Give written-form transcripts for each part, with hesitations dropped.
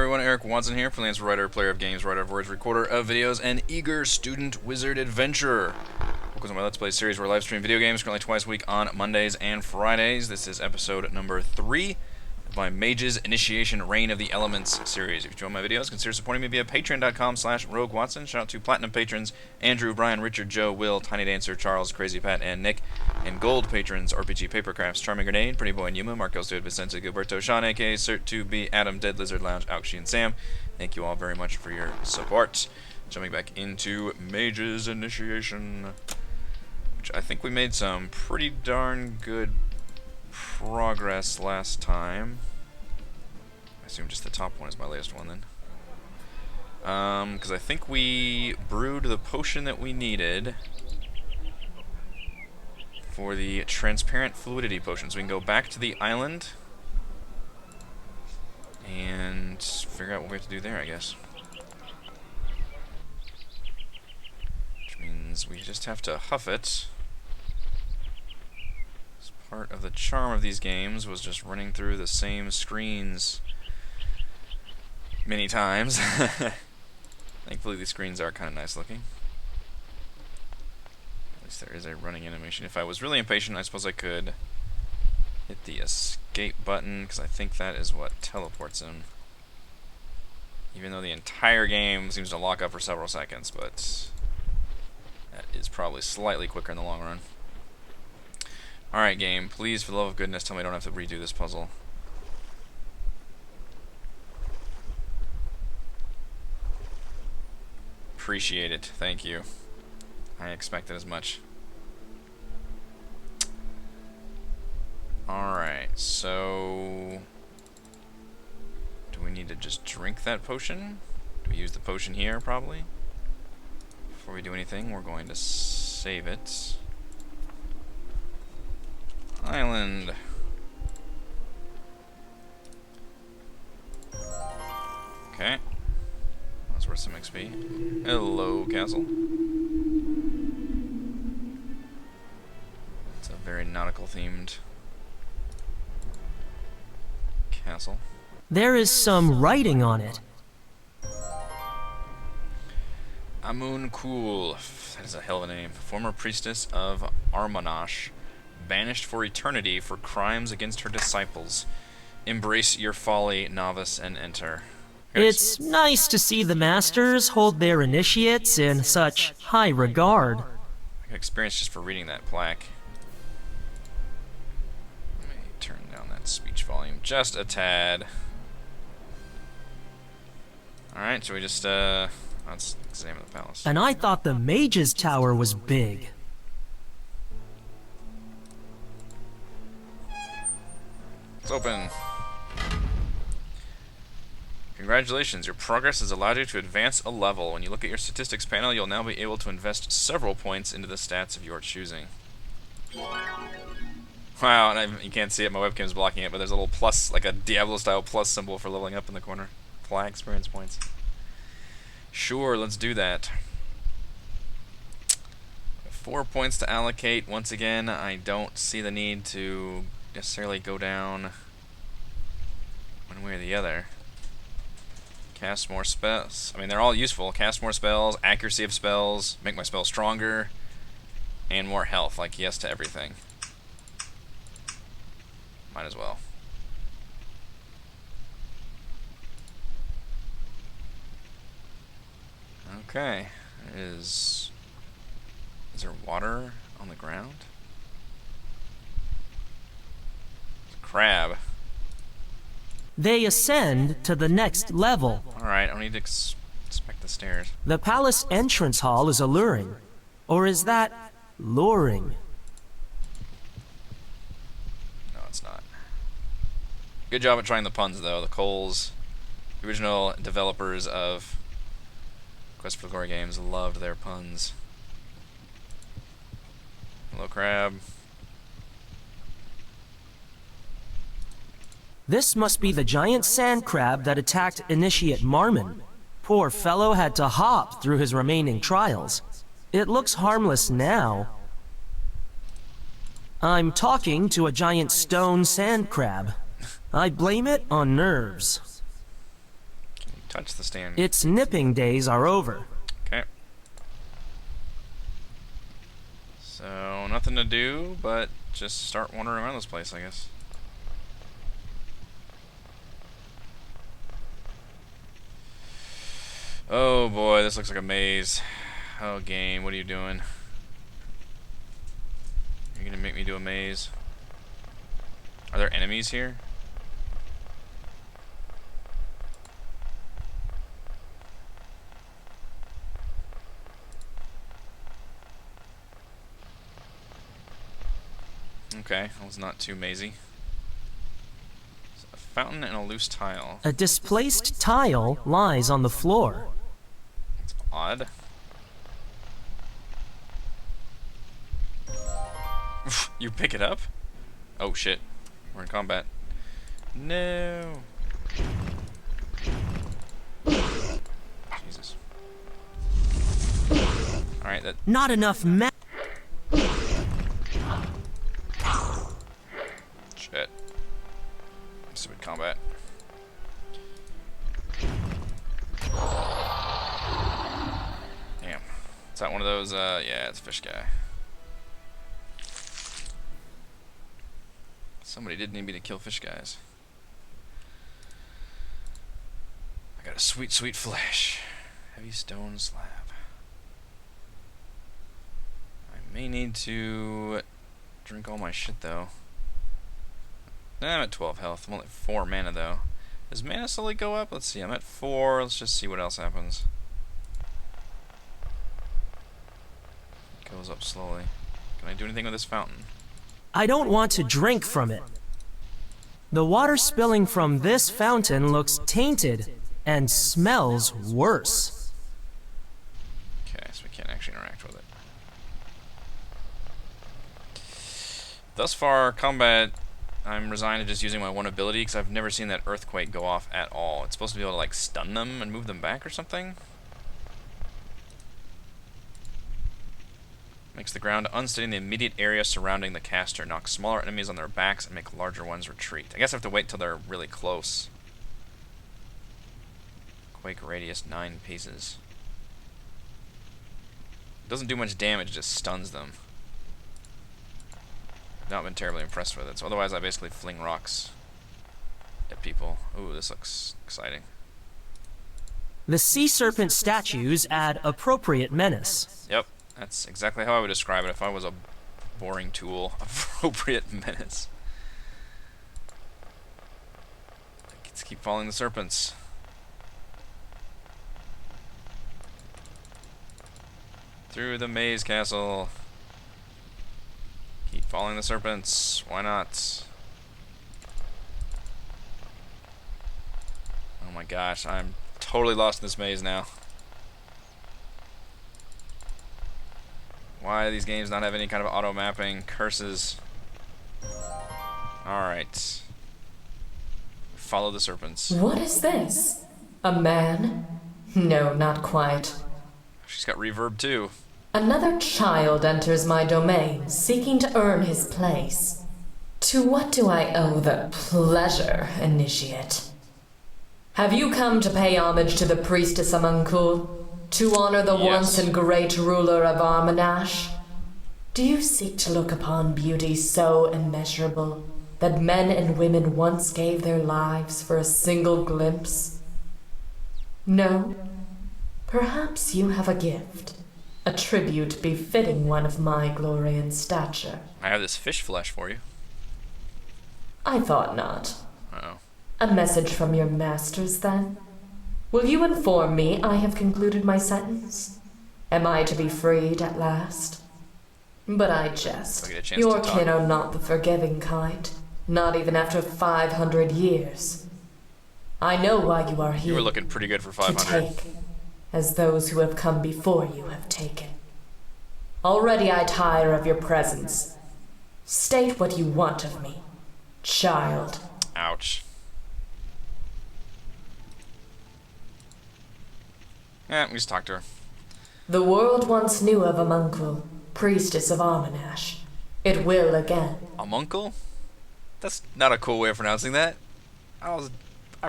everyone, Eric Watson here, freelance writer, player of games, writer of words, recorder of videos, and eager student wizard adventurer. Welcome to my Let's Play series where I live stream video games currently twice a week on Mondays and Fridays. This is episode number 3 of my Mage's Initiation Reign of the Elements series. If you enjoy my videos, consider supporting me via patreon.com/roguewatson. Shout out to platinum patrons Andrew, Brian, Richard, Joe, Will, Tiny Dancer, Charles, Crazy Pat, and Nick. And gold patrons RPG Papercrafts, Charming Grenade, Pretty Boy Numa, Marcos Dude, Vicente, Gilberto, Sean, aka Cert2B, Adam, Dead Lizard Lounge, Aukshi, and Sam. Thank you all very much for your support. Jumping back into Mage's Initiation, which I think we made some pretty darn good progress last time. I assume just the top one is my latest one then. Because I think we brewed the potion that we needed for the transparent fluidity potion. So we can go back to the island and figure out what we have to do there, I guess. Which means we just have to huff it. Part of the charm of these games was just running through the same screens many times. Thankfully these screens are kind of nice looking. At least there is a running animation. If I was really impatient, I suppose I could hit the escape button, because I think that is what teleports him. Even though the entire game seems to lock up for several seconds, but that is probably slightly quicker in the long run. Alright, game, please, for the love of goodness, tell me I don't have to redo this puzzle. Appreciate it, thank you. I expected as much. Alright, so do we need to just drink that potion? Do we use the potion here, probably? Before we do anything, we're going to save it. Island. Okay. That's worth some XP. Hello, castle. It's a very nautical themed castle. There is some writing on it. Amun Kul. That is a hell of a name. Former priestess of Armanash. Banished for eternity for crimes against her disciples. Embrace your folly, novice, and enter. It's nice to see the masters hold their initiates in such high regard. I got experience just for reading that plaque. Let me turn down that speech volume just a tad. Alright, so we just, let's examine the palace. And I thought the Mage's Tower was big. It's open. Congratulations, your progress has allowed you to advance a level. When you look at your statistics panel, you'll now be able to invest several points into the stats of your choosing. Wow, and you can't see it, my webcam's blocking it, but there's a little plus, like a Diablo-style plus symbol for leveling up in the corner. Flag experience points. Sure, let's do that. 4 points to allocate. Once again, I don't see the need to necessarily go down one way or the other. Cast more spells. I mean, they're all useful. Cast more spells, accuracy of spells, make my spells stronger, and more health. Like, yes to everything. Might as well. Okay. Is there water on the ground? Crab. They ascend to the next level. Alright, I don't need to inspect the stairs. The palace entrance hall is alluring. Or is that luring? No, it's not. Good job at trying the puns, though. The Coles, the original developers of Quest for the Glory games, loved their puns. Hello, crab. This must be the giant sand crab that attacked Initiate Marmon. Poor fellow had to hop through his remaining trials. It looks harmless now. I'm talking to a giant stone sand crab. I blame it on nerves. Touch the stand. Its nipping days are over. Okay. So, nothing to do, but just start wandering around this place, I guess. Oh boy, this looks like a maze. Oh, game, what are you doing? You're gonna make me do a maze? Are there enemies here? Okay, that was not too mazy. So a fountain and a loose tile. A displaced tile lies on the floor. That's odd. You pick it up? Oh shit. We're in combat. No. Jesus. Alright, that... Not enough Shit. Stupid combat. Damn. Is that one of those, yeah, it's a fish guy. Somebody did need me to kill fish guys. I got a sweet, sweet flesh. Heavy stone slab. I may need to drink all my shit, though. I'm at 12 health. I'm only 4 mana, though. Does mana slowly go up? Let's see. I'm at 4. Let's just see what else happens. It goes up slowly. Can I do anything with this fountain? I don't want to drink from it. The water spilling from this fountain looks tainted and smells worse. Okay, so we can't actually interact with it. Thus far, combat, I'm resigned to just using my one ability because I've never seen that earthquake go off at all. It's supposed to be able to like stun them and move them back or something. Makes the ground unsteady in the immediate area surrounding the caster. Knocks smaller enemies on their backs and make larger ones retreat. I guess I have to wait till they're really close. Quake radius 9 paces. Doesn't do much damage, just stuns them. I've not been terribly impressed with it, so otherwise I basically fling rocks at people. Ooh, this looks exciting. The sea serpent statues add appropriate menace. Yep. That's exactly how I would describe it if I was a boring tool. Appropriate menace. Let's keep following the serpents. Through the maze castle. Keep following the serpents. Why not? Oh my gosh, I'm totally lost in this maze now. Why do these games not have any kind of auto mapping? Curses. Alright. Follow the serpents. What is this? A man? No, not quite. She's got reverb too. Another child enters my domain, seeking to earn his place. To what do I owe the pleasure, initiate? Have you come to pay homage to the Priestess Homuncul? To honor the once and great ruler of Armanash? Do you seek to look upon beauty so immeasurable that men and women once gave their lives for a single glimpse? No? Perhaps you have a gift, a tribute befitting one of my glory and stature. I have this fish flesh for you. I thought not. Uh-oh. A message from your masters, then? Will you inform me I have concluded my sentence? Am I to be freed at last? But I jest. Your kin are not the forgiving kind, not even after 500 years. I know why you are here. You were looking pretty good for 500. To take, as those who have come before you have taken. Already I tire of your presence. State what you want of me, child. Ouch. Yeah, we just talked to her. The world once knew of Homuncul, Priestess of Armanash. It will again. Homuncul? That's not a cool way of pronouncing that. I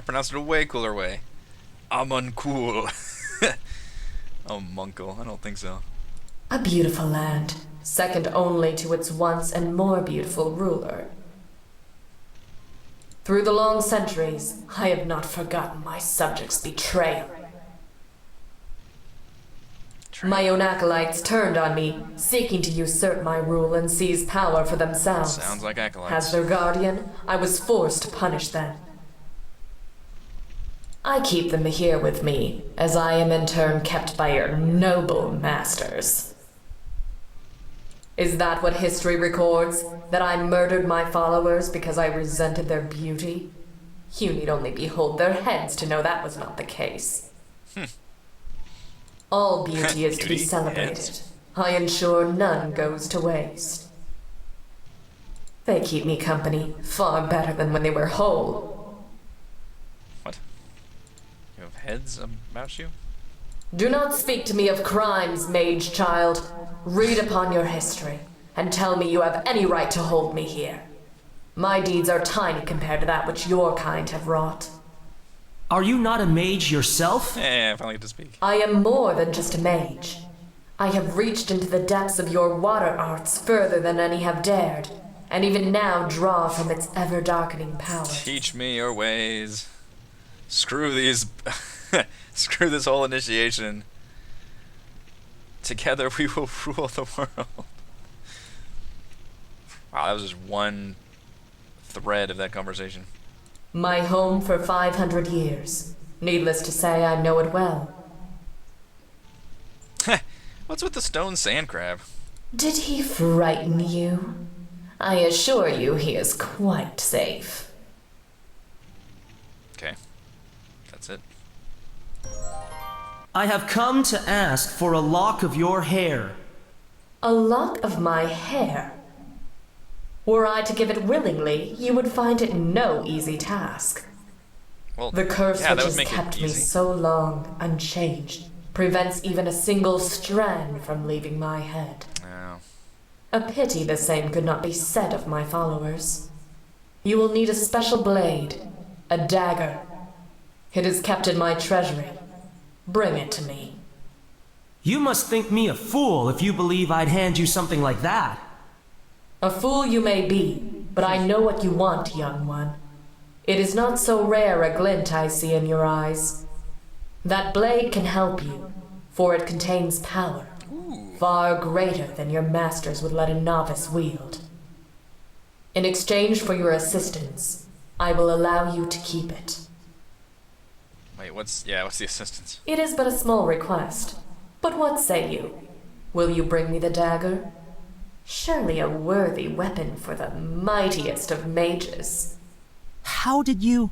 pronounced it a way cooler way. I'm uncool. Oh, Munkle. I don't think so. A beautiful land, second only to its once and more beautiful ruler. Through the long centuries, I have not forgotten my subjects' betrayal. My own acolytes turned on me, seeking to usurp my rule and seize power for themselves. Sounds like acolytes. As their guardian, I was forced to punish them. I keep them here with me, as I am in turn kept by your noble masters. Is that what history records? That I murdered my followers because I resented their beauty? You need only behold their heads to know that was not the case. All beauty is to be Beauty? celebrated. Heads? I ensure none goes to waste. They keep me company far better than when they were whole. What? You have heads about you? Do not speak to me of crimes, mage child. Read upon your history, and tell me you have any right to hold me here. My deeds are tiny compared to that which your kind have wrought. Are you not a mage yourself? Yeah, I finally get to speak. I am more than just a mage. I have reached into the depths of your water arts further than any have dared, and even now draw from its ever-darkening power. Teach me your ways. Screw these. Screw this whole initiation. Together we will rule the world. Wow, that was just one thread of that conversation. My home for 500 years. Needless to say, I know it well. What's with the stone sand crab? Did he frighten you? I assure you he is quite safe. Okay. That's it. I have come to ask for a lock of your hair. A lock of my hair. Were I to give it willingly, you would find it no easy task. Well, The curse yeah, which that would has make kept it me easy. so long unchanged prevents even a single strand from leaving my head. Oh. A pity the same could not be said of my followers. You will need a special blade, a dagger. It is kept in my treasury. Bring it to me. You must think me a fool if you believe I'd hand you something like that. A fool you may be, but I know what you want, young one. It is not so rare a glint I see in your eyes. That blade can help you, for it contains power, far greater than your masters would let a novice wield. In exchange for your assistance, I will allow you to keep it. Wait, what's the assistance? It is but a small request, but what say you? Will you bring me the dagger? Surely a worthy weapon for the mightiest of mages. How did you...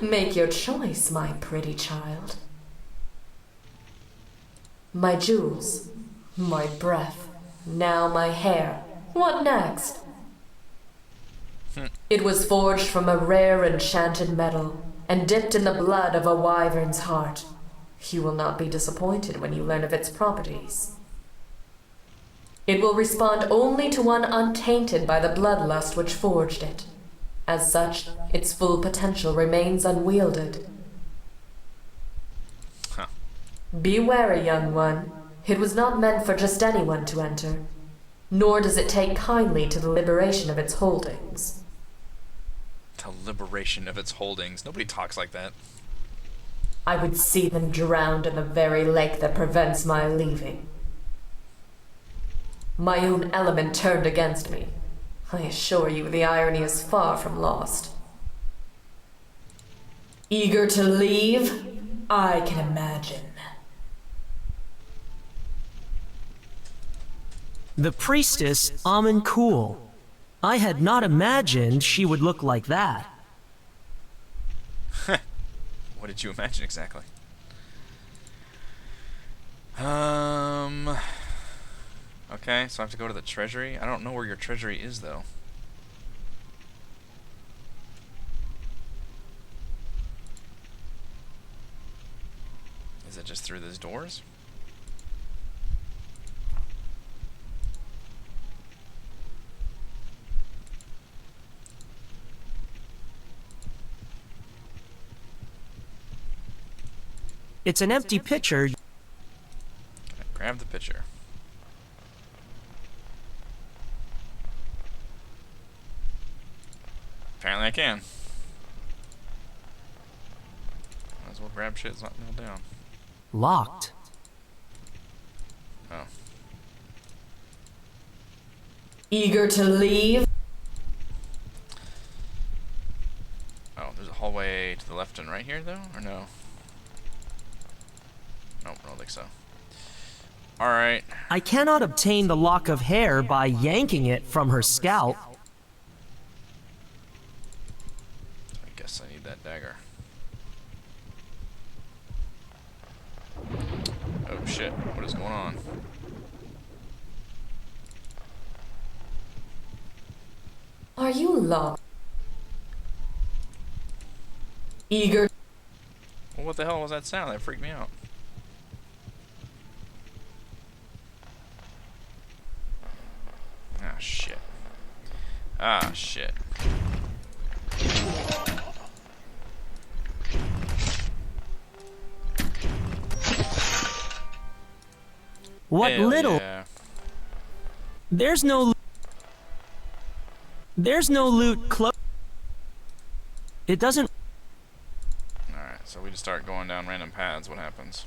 Make your choice, my pretty child. My jewels, my breath, now my hair. What next? It was forged from a rare enchanted metal and dipped in the blood of a wyvern's heart. You will not be disappointed when you learn of its properties. It will respond only to one untainted by the bloodlust which forged it. As such, its full potential remains unwielded. Huh. Be wary, young one. It was not meant for just anyone to enter, nor does it take kindly to the liberation of its holdings. The liberation of its holdings. Nobody talks like that. I would see them drowned in the very lake that prevents my leaving. My own element turned against me. I assure you the irony is far from lost. Eager to leave? I can imagine. The priestess Amun Cool. I had not imagined she would look like that. What did you imagine exactly? Okay, so I have to go to the treasury. I don't know where your treasury is, though. Is it just through those doors? It's an empty pitcher. Grab the pitcher. Apparently I can. Might as well grab shit that's not nailed down. Locked. Oh. Eager to leave? Oh, there's a hallway to the left and right here, though? Or no? Nope, I don't think so. Alright. I cannot obtain the lock of hair by yanking it from her scalp. I guess I need that dagger. Oh shit, what is going on? Are you lost? Eager? Well, what the hell was that sound? That freaked me out. Ah, shit. Ah, shit. What Hell little? yeah. There's no loot close. It doesn't. Alright, so we just start going down random paths. What happens?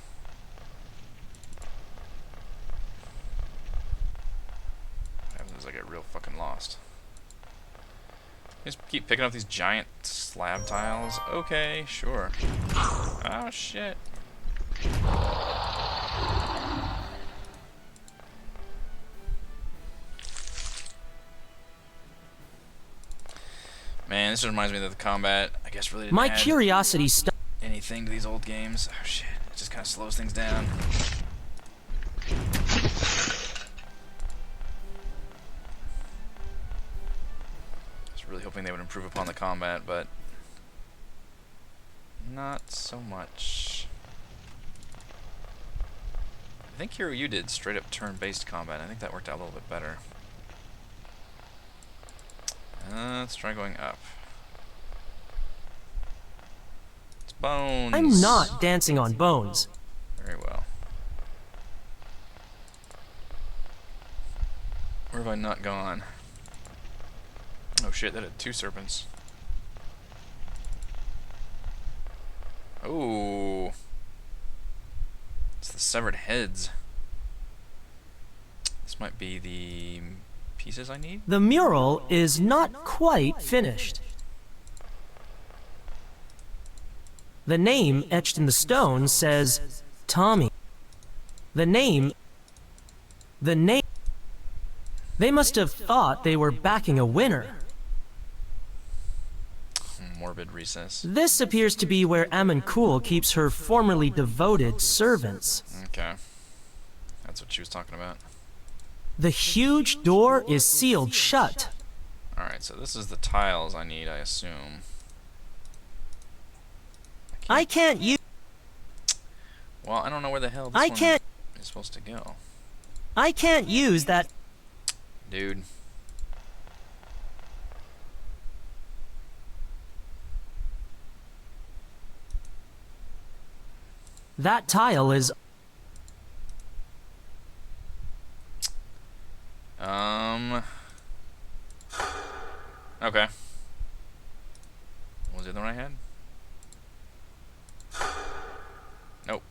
What happens is I get real fucking lost. Just keep picking up these giant slab tiles. Okay, sure. Oh shit. Man, this reminds me that the combat, I guess, really didn't My add curiosity anything to these old games. Oh shit, it just kind of slows things down. I was really hoping they would improve upon the combat, but not so much. I think Hero U did straight up turn-based combat. I think that worked out a little bit better. Let's try going up. It's bones. I'm not dancing on bones. Very well. Where have I not gone? Oh shit, that had 2 serpents. Oh. It's the severed heads. This might be the pieces I need? The mural is not quite finished. The name etched in the stone says Tommy. The name. They must have thought they were backing a winner. Morbid recess. This appears to be where Amancool keeps her formerly devoted servants. Okay. That's what she was talking about. The huge door is sealed shut. Alright, so this is the tiles I need, I assume. I can't use. Well, I don't know where the hell this I one can't. is supposed to go. I can't use that. Dude. That tile is. Okay. What was the other one I had? Nope.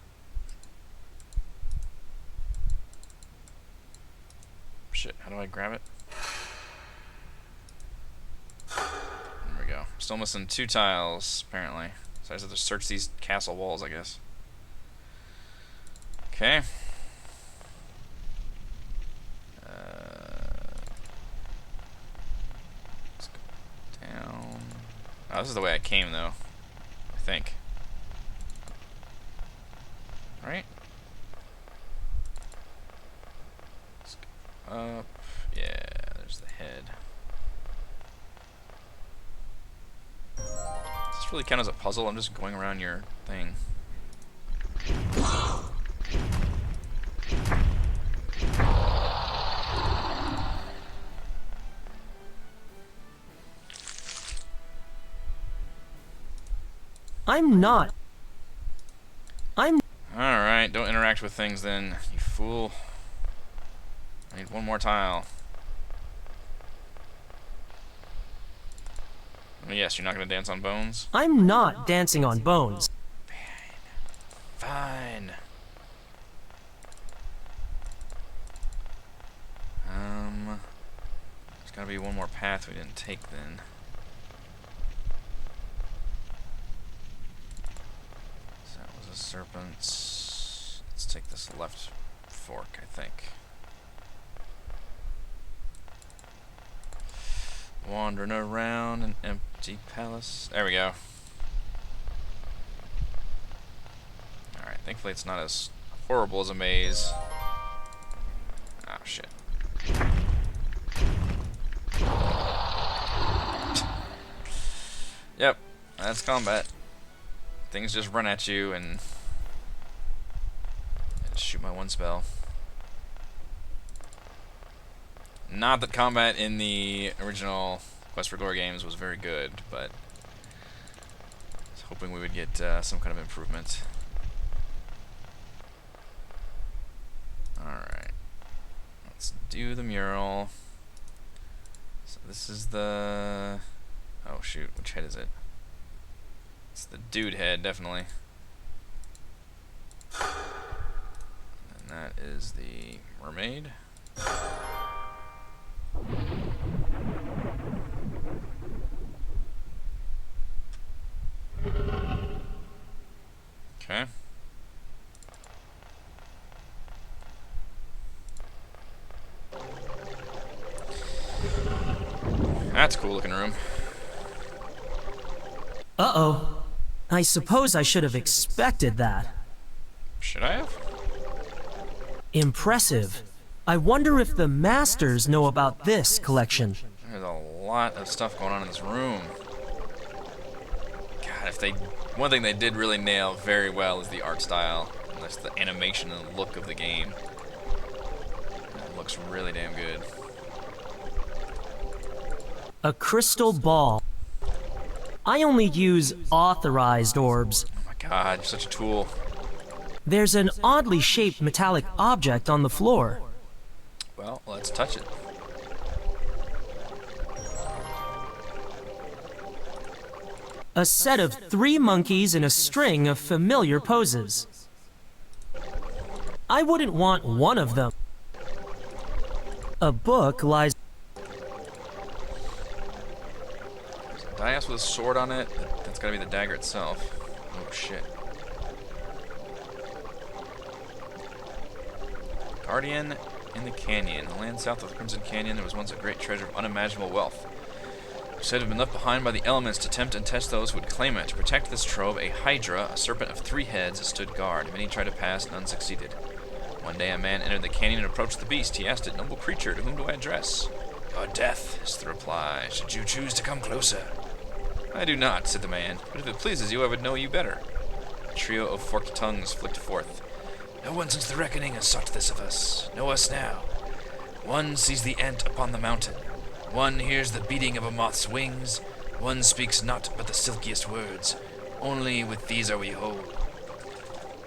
Shit, how do I grab it? There we go. Still missing 2 tiles, apparently. So I just have to search these castle walls, I guess. Okay. Let's go down. Oh, this is the way I came, though. I think. Right? Let's go up. Yeah, there's the head. Does this really count as a puzzle? I'm just going around your thing. I'm not. I'm. interact with things then, you fool. I need one more tile. Oh, yes, you're not going to dance on bones? I'm not dancing on bones. Fine. There's got to be one more path we didn't take then. So that was a serpent. Let's take this left fork, I think. Wandering around an empty palace. There we go. Alright, thankfully it's not as horrible as a maze. Oh, shit. Yep, that's combat. Things just run at you and just shoot my one spell. Not that combat in the original Quest for Glory games was very good, but I was hoping we would get some kind of improvement. Alright. Let's do the mural. So this is the... Oh shoot, which head is it? It's the dude head, definitely. And that is the mermaid. Okay. That's a cool looking room. Uh-oh. I suppose I should have expected that. Should I have? Impressive. I wonder if the masters know about this collection. There's a lot of stuff going on in this room. God, if they... One thing they did really nail very well is the art style. And that's the animation and the look of the game. It looks really damn good. A crystal ball. I only use authorized orbs. Oh my god, you're such a tool. There's an oddly shaped metallic object on the floor. Well, let's touch it. A set of 3 monkeys in a string of familiar poses. I wouldn't want one of them. A book lies... There's a dais with a sword on it. That's gotta be the dagger itself. Oh shit. Guardian in the canyon. The land south of the Crimson Canyon, there was once a great treasure of unimaginable wealth. It said to have been left behind by the elements to tempt and test those who would claim it. To protect this trove, a hydra, a serpent of 3 heads, stood guard. Many tried to pass, none succeeded. One day a man entered the canyon and approached the beast. He asked it, "Noble creature, to whom do I address?" "Your death," is the reply, "should you choose to come closer." "I do not," said the man, "but if it pleases you, I would know you better." A trio of forked tongues flicked forth. "No one since the reckoning has sought this of us. Know us now. One sees the ant upon the mountain. One hears the beating of a moth's wings. One speaks not but the silkiest words. Only with these are we whole."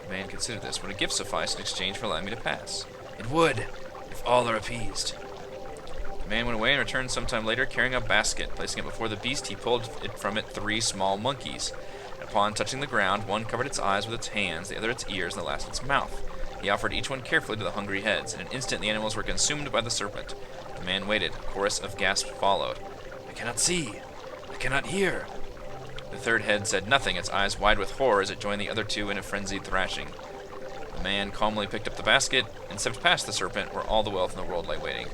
The man considered this. Would a gift suffice in exchange for allowing me to pass? "It would, if all are appeased." The man went away and returned sometime later carrying a basket. Placing it before the beast, he pulled from it 3 small monkeys. Upon touching the ground, one covered its eyes with its hands, the other its ears, and the last its mouth. He offered each one carefully to the hungry heads. In an instant, the animals were consumed by the serpent. The man waited. A chorus of gasps followed. "I cannot see. I cannot hear." The third head said nothing, its eyes wide with horror as it joined the other 2 in a frenzied thrashing. The man calmly picked up the basket and stepped past the serpent, where all the wealth in the world lay waiting.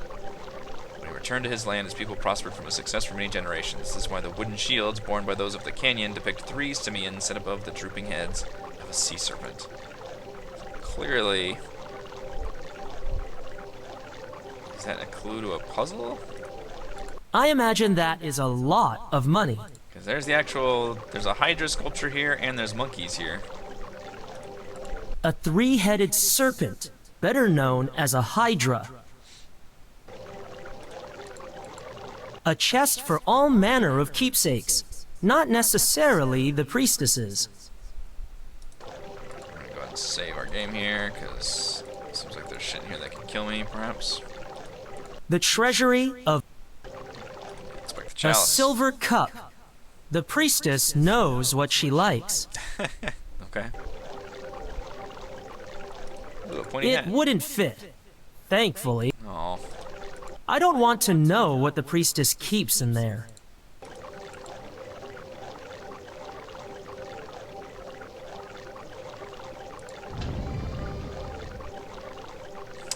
When he returned to his land, his people prospered from a success for many generations. This is why the wooden shields borne by those of the canyon depict 3 simians set above the drooping heads of a sea serpent. Clearly, is that a clue to a puzzle? I imagine that is a lot of money. Because there's the actual, there's a hydra sculpture here, and there's monkeys here. A 3-headed serpent, better known as a hydra. A chest for all manner of keepsakes, not necessarily the priestesses. I'm gonna go ahead Let's save our game here, because it seems like there's shit in here that can kill me, perhaps. The treasury of Inspect the a chalice. silver cup. The priestess knows what she likes. Okay. Ooh, a pointy It hat. wouldn't fit. Thankfully. Aw. I don't want to know what the priestess keeps in there.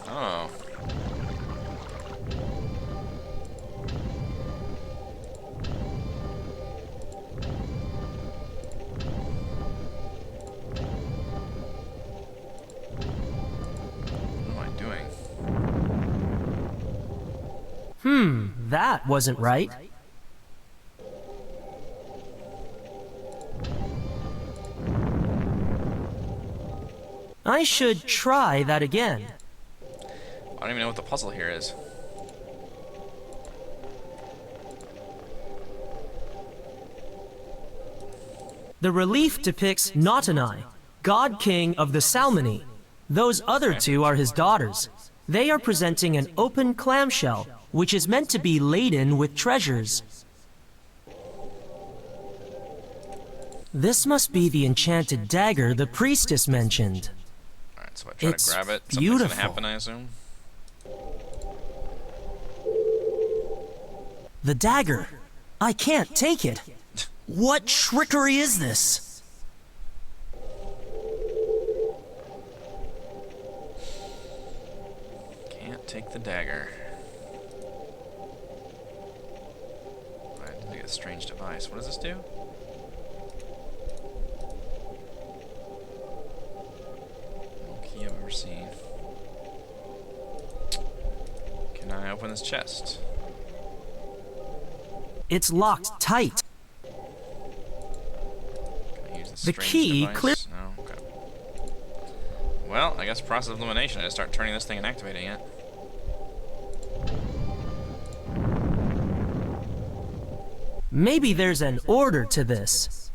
Oh. What am I doing? That wasn't right. I should try that again. I don't even know what the puzzle here is. The relief depicts Naughtonai, god king of the Salmony. Those other two are his daughters. They are presenting an open clamshell, which is meant to be laden with treasures. This must be the enchanted dagger the priestess mentioned. Alright, so I try It's to grab it. Something's beautiful. gonna happen, I assume. The dagger. I can't take it. What trickery is this? Can't take the dagger. I didn't get a strange device. What does this do? No key I've ever seen. Can I open this chest? It's locked tight. Can I use The strange key device? clear- No? Okay. Well, I guess process of elimination. I just start turning this thing and activating it. Maybe there's an order to this.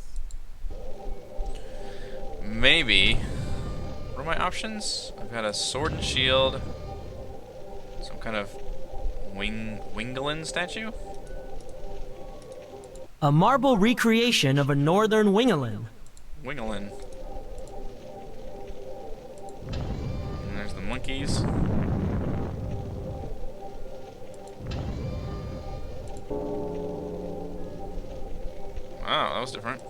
Maybe. What are my options? I've got a sword and shield. Some kind of Wingelin statue? A marble recreation of a northern Wingelin. Wingelin. And there's the monkeys. Wow, that was different.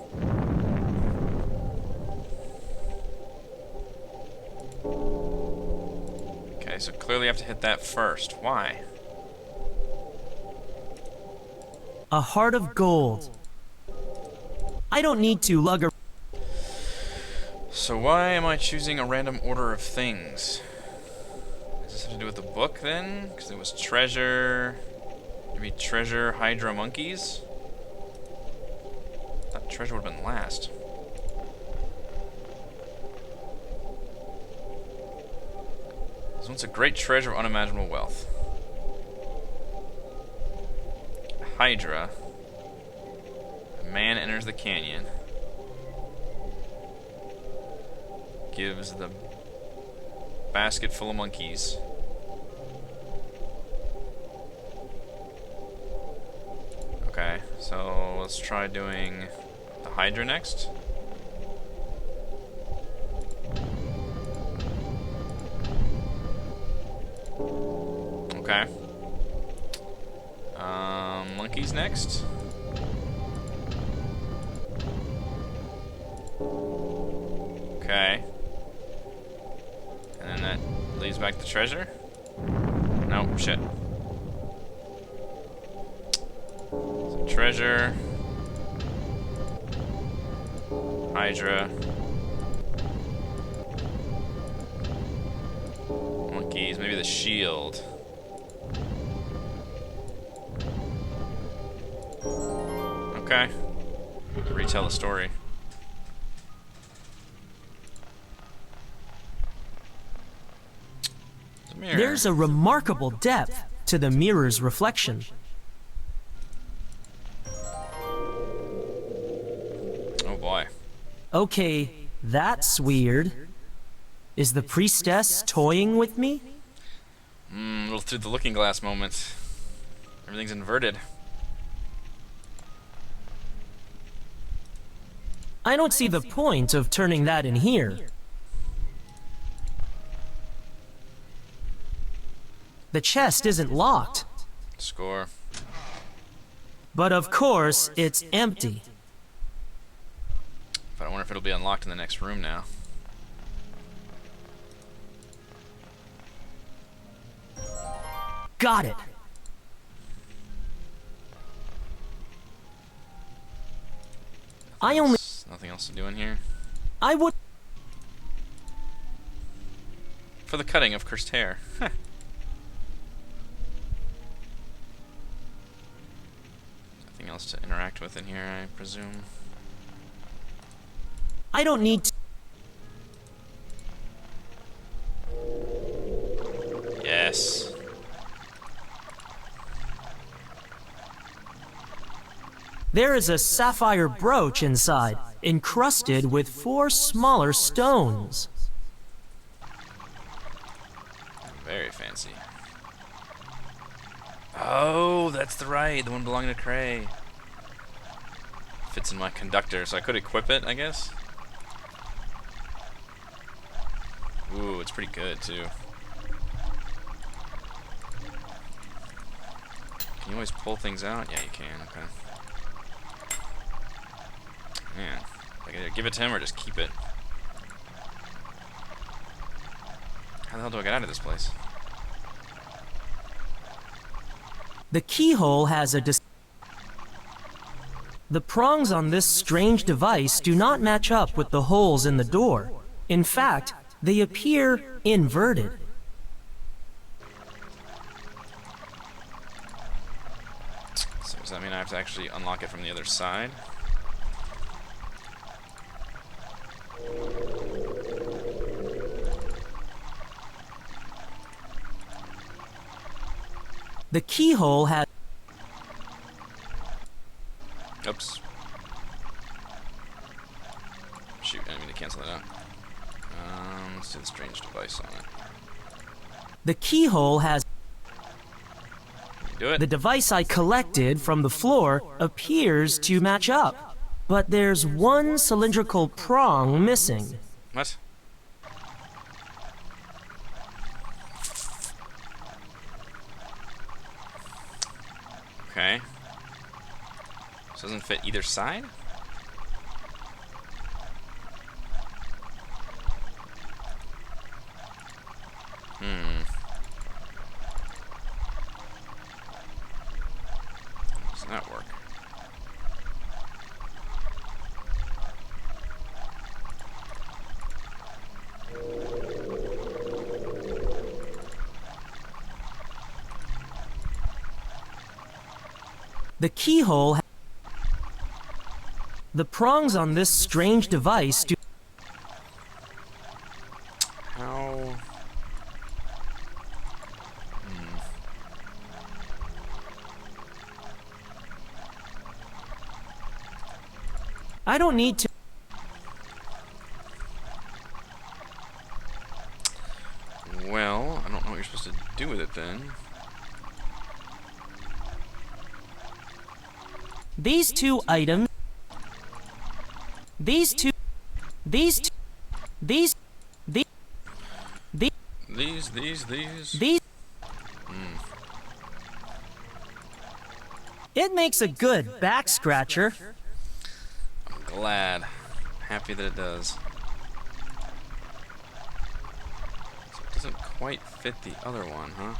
Okay, so clearly I have to hit that first. Why? A heart of gold. I don't need to lug a... So why am I choosing a random order of things? Does this have to do with the book then? Because it was treasure... Maybe treasure Hydra monkeys? I thought treasure would have been last. This one's a great treasure of unimaginable wealth. Hydra. A man enters the canyon. Gives the basket full of monkeys. Okay, so let's try doing the Hydra next. Okay. Monkeys next. Okay. And then that leads back to treasure. Nope, shit. So treasure. Hydra. Monkeys, maybe the shield. Okay. Retell the story. Mirror. There's a remarkable depth to the mirror's reflection. Oh boy. Okay, that's weird. Is the priestess toying with me? Little through the looking glass moment. Everything's inverted. I don't see the point of turning that in here. The chest isn't locked. Score. But of course, it's empty. But I wonder if it'll be unlocked in the next room now. Got it. Nothing else to do in here. I would... For the cutting of cursed hair. Nothing else to interact with in here, I presume. I don't need to... Yes. There is a sapphire brooch inside, encrusted with 4 smaller stones. Very fancy. Oh, that's the one belonging to Cray. Fits in my conductor, so I could equip it, I guess. Ooh, it's pretty good, too. Can you always pull things out? Yeah, you can, okay. Man, I can either give it to him or just keep it. How the hell do I get out of this place? The keyhole has a... The prongs on this strange device do not match up with the holes in the door. In fact, they appear inverted. So does that mean I have to actually unlock it from the other side? The keyhole has... Oops. Shoot, I didn't mean to cancel that out. Let's do the strange device on it. The keyhole has... Do it. The device I collected from the floor appears to match up, but there's one cylindrical prong missing. What? Okay. This doesn't fit either side? How does that work? The keyhole... The prongs on this strange device do... How? I don't need to... Well, I don't know what you're supposed to do with it then. These two items... These two... These two... These... The... The... These... It makes a good back scratcher. I'm glad. Happy that it does. So it doesn't quite fit the other one, huh?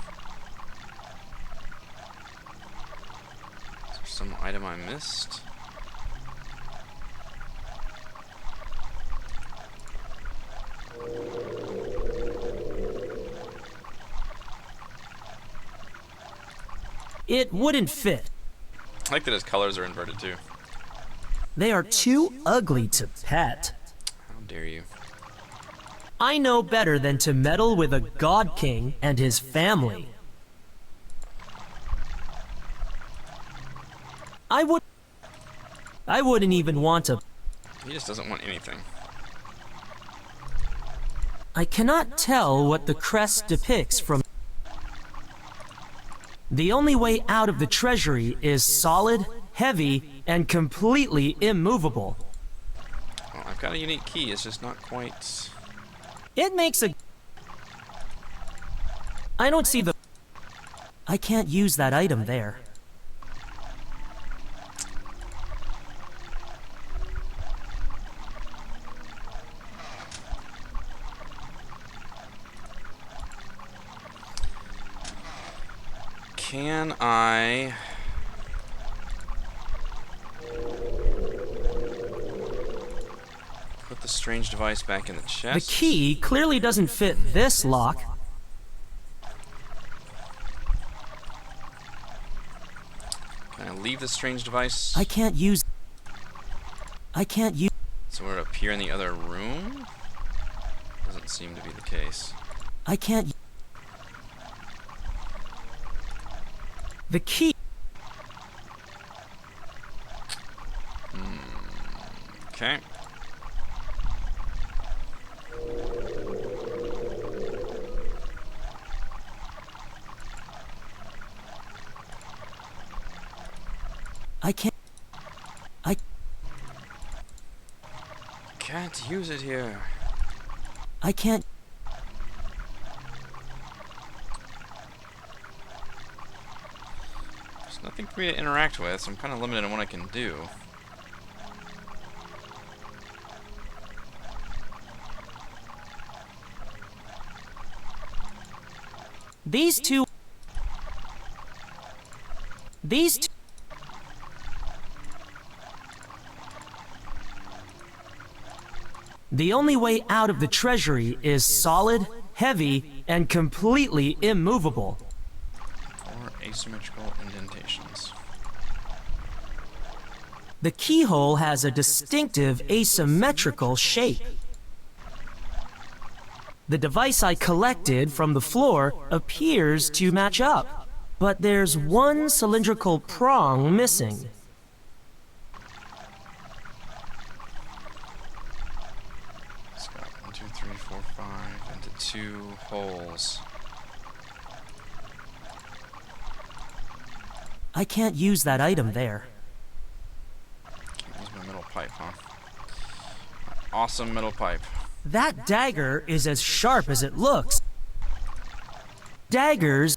Is there some item I missed? It wouldn't fit. I like that his colors are inverted too. They are too ugly to pet. How dare you? I know better than to meddle with a god king and his family. I wouldn't even want to... He just doesn't want anything. I cannot tell what the crest depicts from... The only way out of the treasury is solid, heavy, and completely immovable. Well, I've got a unique key, it's just not quite... It makes a... I don't see the... I can't use that item there. Can I... put the strange device back in the chest? The key clearly doesn't fit this lock. Can I leave the strange device? I can't use... So would it appear in the other room? Doesn't seem to be the case. I can't... The key... Okay. I can't... Can't use it here. I can't... There's nothing for me to interact with, so I'm kind of limited on what I can do. These two... The only way out of the treasury is solid, heavy, and completely immovable. Or asymmetrical indentations. The keyhole has a distinctive asymmetrical shape. The device I collected from the floor appears to match up, but there's one cylindrical prong missing. It's got 1, 2, 3, 4, 5 into 2 holes. I can't use that item there. Can't use my metal pipe, huh? Awesome metal pipe. That dagger is as sharp as it looks. Daggers...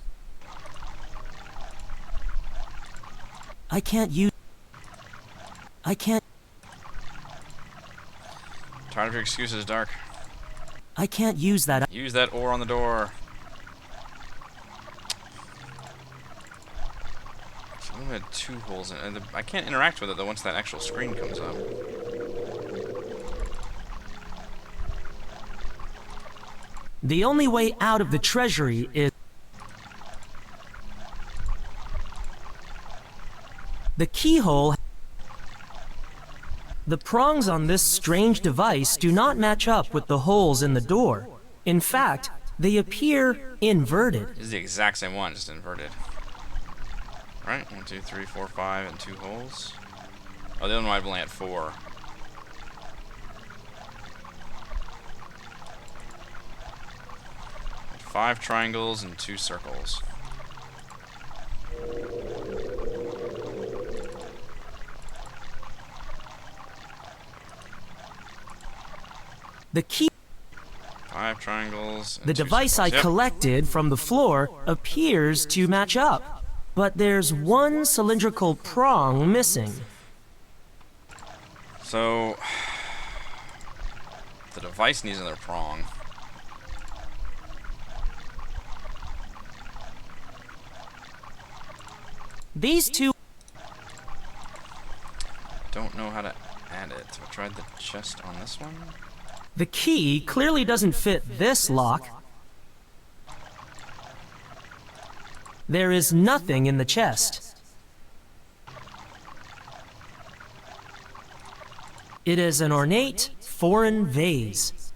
I can't... Tired of your excuses, Dark. I can't use that... Use that ore on the door. It only had 2 holes in it. And I can't interact with it though once that actual screen comes up. The only way out of the treasury is... The keyhole... The prongs on this strange device do not match up with the holes in the door. In fact, they appear inverted. This is the exact same one, just inverted. Right? 1, 2, 3, 4, 5, and 2 holes. Oh, the other one I've only had 4. Had 5 triangles and 2 circles. The key... 5 triangles and The 2 device I circles. Yep. collected from the floor appears to match up, but there's one cylindrical prong missing. So, the device needs another prong. These two... Don't know how to add it. So I tried the chest on this one. The key clearly doesn't fit this lock. There is nothing in the chest. It is an ornate, foreign vase.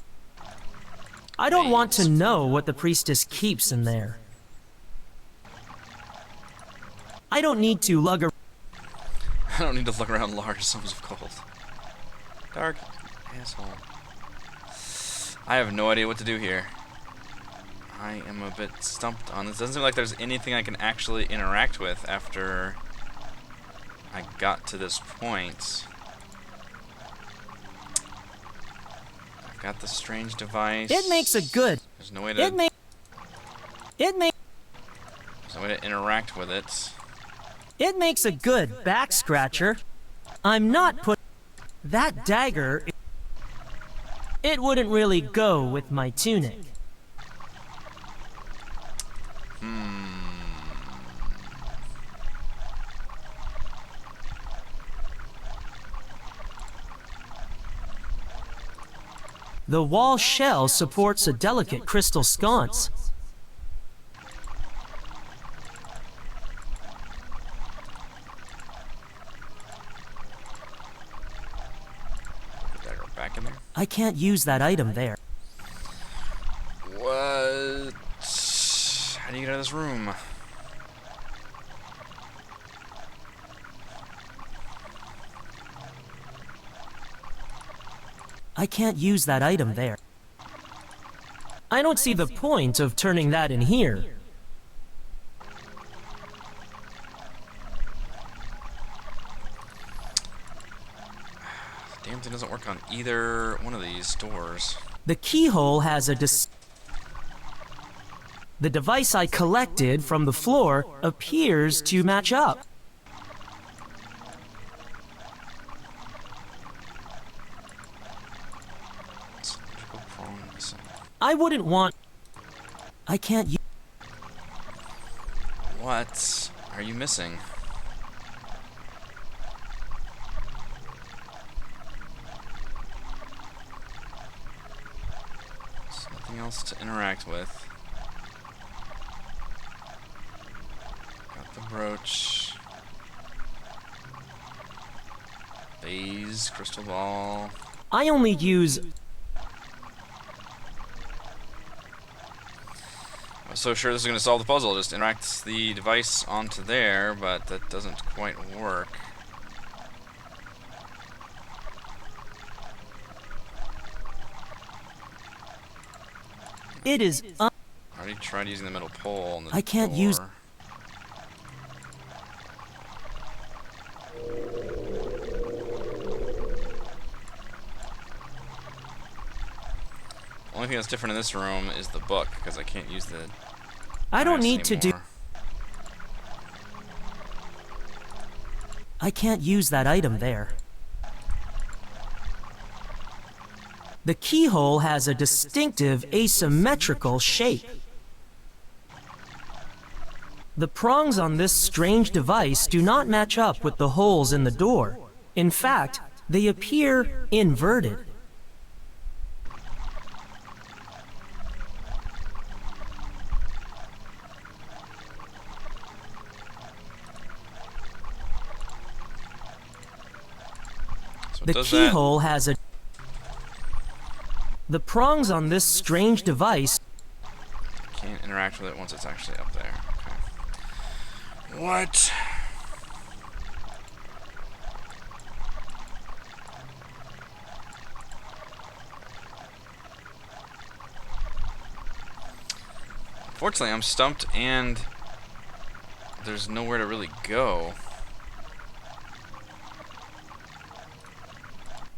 I don't want to know what the priestess keeps in there. I don't need to lug around. I don't need to look around large sums of gold. Dark asshole. I have no idea what to do here. I am a bit stumped on this. Doesn't seem like there's anything I can actually interact with after I got to this point. I've got the strange device. It makes a good. There's no way to. There's no way to interact with it. It makes a good back scratcher. I'm not put. That dagger. It wouldn't really go with my tunic. The wall shell supports a delicate crystal sconce. Put the dagger back in there. I can't use that item there. What? How do you get out of this room? I can't use that item there. I don't see the point of turning that in here. Damn thing doesn't work on either one of these doors. The keyhole has a The device I collected from the floor appears to match up. I wouldn't want... I can't use... What are you missing? There's nothing else to interact with. Got the brooch. Vase, crystal ball. I only use... I was so sure this is going to solve the puzzle. Just interact the device onto there, but that doesn't quite work. It is... I already tried using the middle pole on the I can't door. use... Only thing that's different in this room is the book, because I can't use the... I don't dice need to do... anymore. I can't use that item there. The keyhole has a distinctive asymmetrical shape. The prongs on this strange device do not match up with the holes in the door. In fact, they appear inverted. So it The does that. keyhole has a... The prongs on this strange device... Can't interact with it once it's actually up there. Okay. What? Unfortunately, I'm stumped and there's nowhere to really go.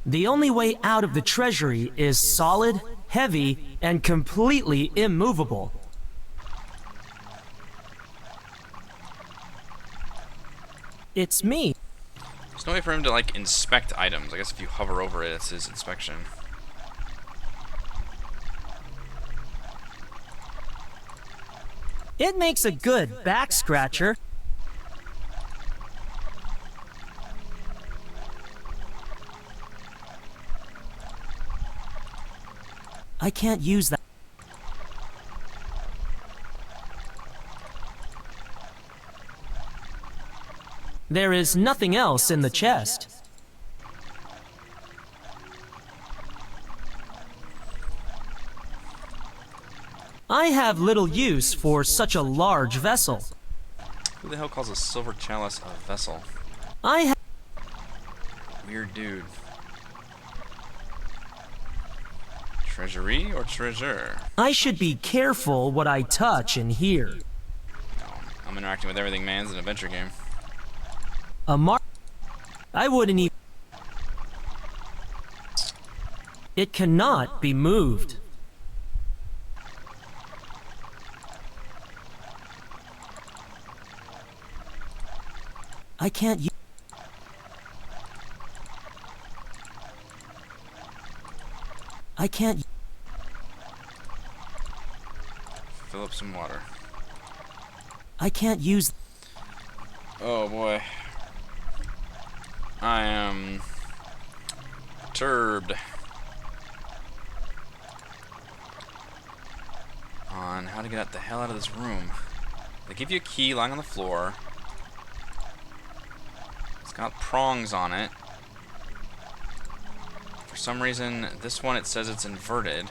The only way out of the treasury is solid, heavy, and completely immovable. It's me. There's no way for him to, like, inspect items. I guess if you hover over it, it's his inspection. It makes a good back scratcher. I can't use that. There is nothing else in the chest. I have little use for such a large vessel. Who the hell calls a silver chalice a vessel? Weird dude. Treasury or treasure? I should be careful what I touch and hear. No, I'm interacting with everything, man. It's an adventure game. A mark. I wouldn't even. It cannot be moved. I can't use. I can't. Fill up some water. I can't use. Oh boy. I am perturbed on how to get the hell out of this room. They give you a key lying on the floor. It's got prongs on it. For some reason, this one it says it's inverted.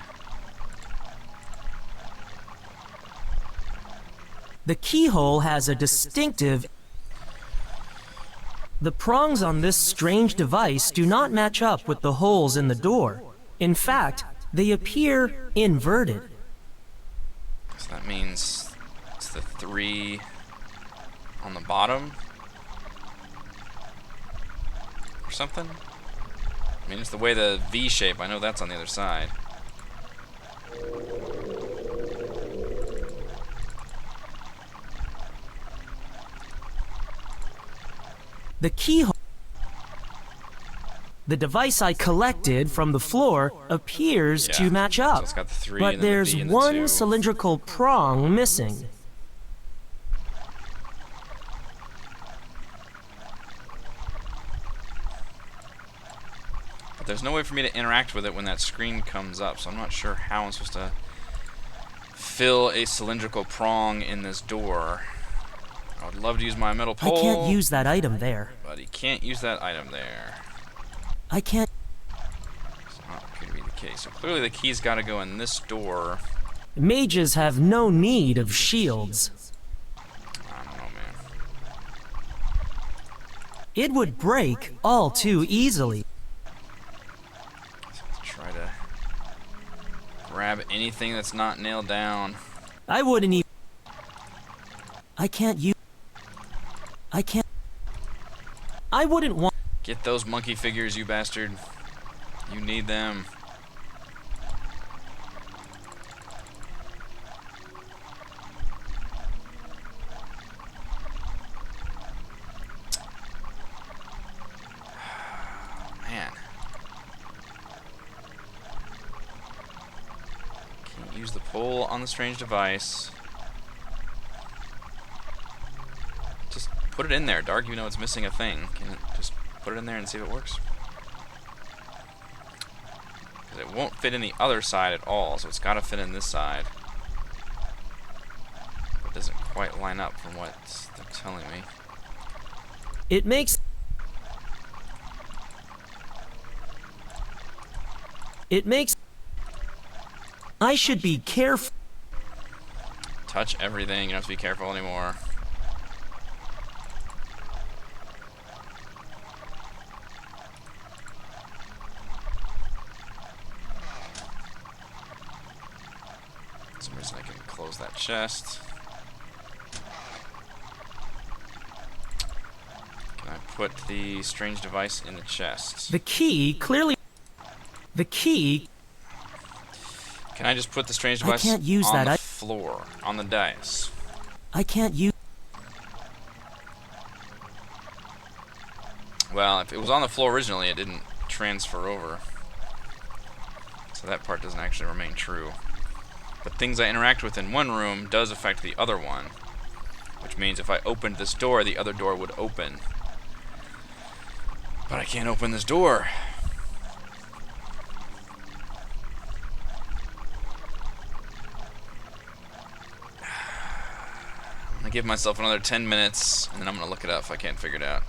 The keyhole has a distinctive. The prongs on this strange device do not match up with the holes in the door. In fact, they appear inverted. So that means it's the 3 on the bottom or something? I mean, it's the way the V shape. I know that's on the other side. The keyhole. The device I collected from the floor appears to match So up, it's got the 3 but and then the there's V and the one 2. cylindrical prong missing. But there's no way for me to interact with it when that screen comes up, so I'm not sure how I'm supposed to fill a cylindrical prong in this door. I would love to use my metal pole. I can't use that item there. But he can't use that item there. I can't. It's not going to be the case. So clearly the key's got to go in this door. Mages have no need of shields. I don't know, man. It would break all too easily. So let's try to grab anything that's not nailed down. I wouldn't even. I can't use. I can't. I wouldn't want. Get those monkey figures, you bastard. You need them. Man. Can't use the pole on the strange device. Just put it in there, Dark, even though it's missing a thing. Can it just put it in there and see if it works? Because it won't fit in the other side at all, so it's got to fit in this side. But it doesn't quite line up from what they're telling me. It makes. It makes. I should be careful. Touch everything, you don't have to be careful anymore. For some reason I can close that chest. Can I put the strange device in the chest? The key clearly. The key. Can I just put the strange I device can't use on that. the floor, on the dais? I can't use. Well, if it was on the floor originally, it didn't transfer over. So that part doesn't actually remain true. But things I interact with in one room does affect the other one. Which means if I opened this door, the other door would open. But I can't open this door. I'm gonna give myself another 10 minutes, and then I'm gonna look it up if I can't figure it out.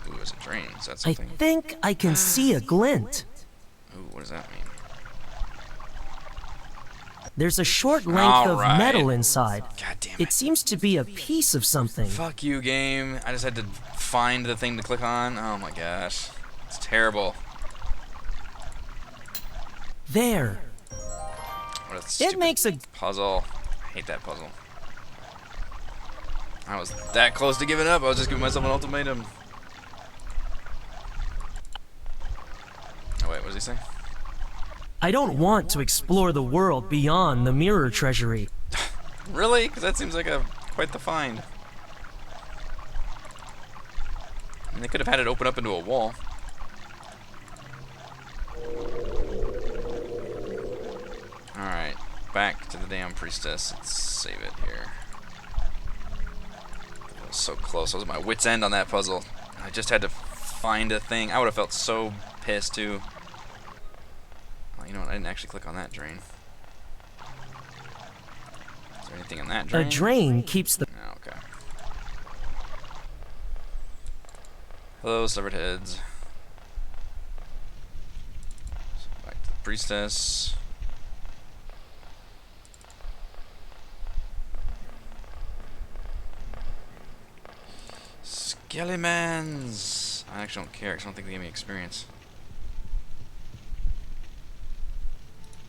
Ooh, is it drain? Is that I something? think I can see a glint. Ooh, what does that mean? There's a short length of Alright. metal inside. God damn it. It seems to be a piece of something. Fuck you, game. I just had to find the thing to click on. Oh my gosh. It's terrible. There. What a It stupid makes a... puzzle. I hate that puzzle. I was that close to giving up. I was just giving myself an ultimatum. Oh wait, what does he say? I don't want to explore the world beyond the mirror treasury. Really? Because that seems like quite the find. I mean, they could have had it open up into a wall. Alright, back to the damn priestess. Let's save it here. I was so close. I was at my wit's end on that puzzle. I just had to find a thing. I would have felt so pissed too. Oh, you know what? I didn't actually click on that drain. Is there anything in that drain? A drain keeps the... Oh, okay. Hello, severed heads. So back to the priestess. Skellimans! I actually don't care, because I don't think they gave me experience.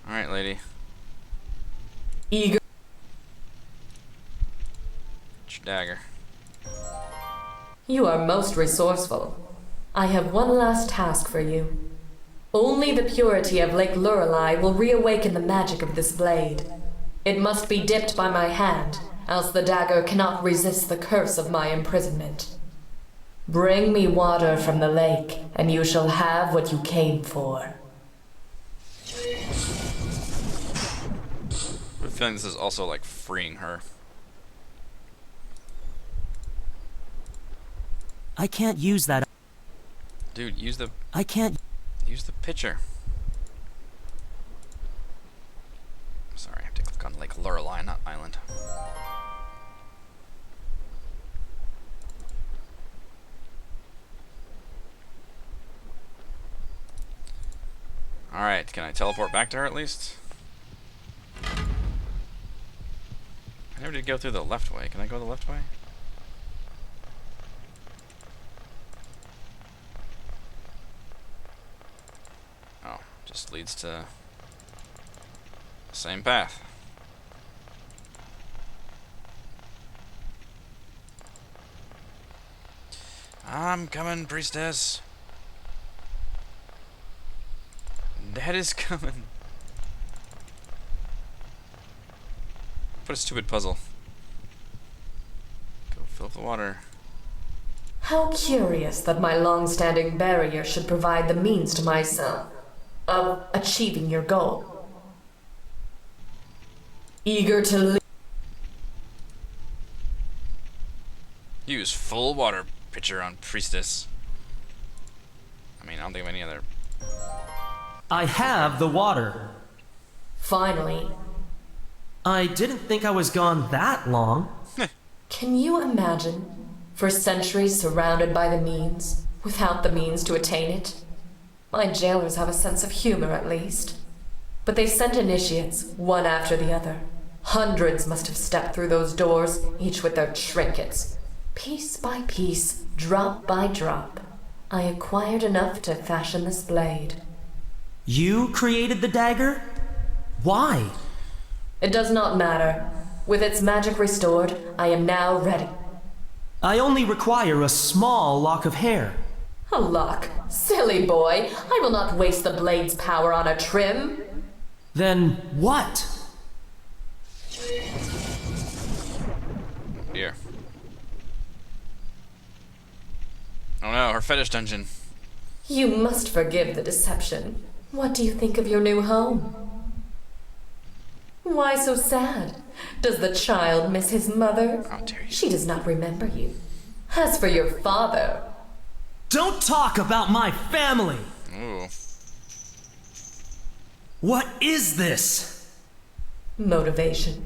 Alright, lady. Eager. It's your dagger. You are most resourceful. I have one last task for you. Only the purity of Lake Lorelei will reawaken the magic of this blade. It must be dipped by my hand, else the dagger cannot resist the curse of my imprisonment. Bring me water from the lake, and you shall have what you came for. I have a feeling this is also like freeing her. I can't use that. Dude, use the pitcher. Sorry, I have to click on Lake Lorelei, not Island. Alright, can I teleport back to her at least? I never did go through the left way. Can I go the left way? Oh, just leads to the same path. I'm coming, priestess. Dad is coming. What a stupid puzzle. Go fill up the water. How curious that my long-standing barrier should provide the means to myself of achieving your goal. Eager to live. Use full water pitcher on priestess. I mean, I don't think of any other. I have the water. Finally. I didn't think I was gone that long. Can you imagine? For centuries surrounded by the means, without the means to attain it. My jailers have a sense of humor, at least. But they sent initiates, one after the other. Hundreds must have stepped through those doors, each with their trinkets. Piece by piece, drop by drop, I acquired enough to fashion this blade. You created the dagger? Why? It does not matter. With its magic restored, I am now ready. I only require a small lock of hair. A lock? Silly boy, I will not waste the blade's power on a trim. Then what? Dear. Oh no, her fetish dungeon. You must forgive the deception. What do you think of your new home? Why so sad? Does the child miss his mother? How dare you? She does not remember you. As for your father... Don't talk about my family! Ooh. What is this? Motivation.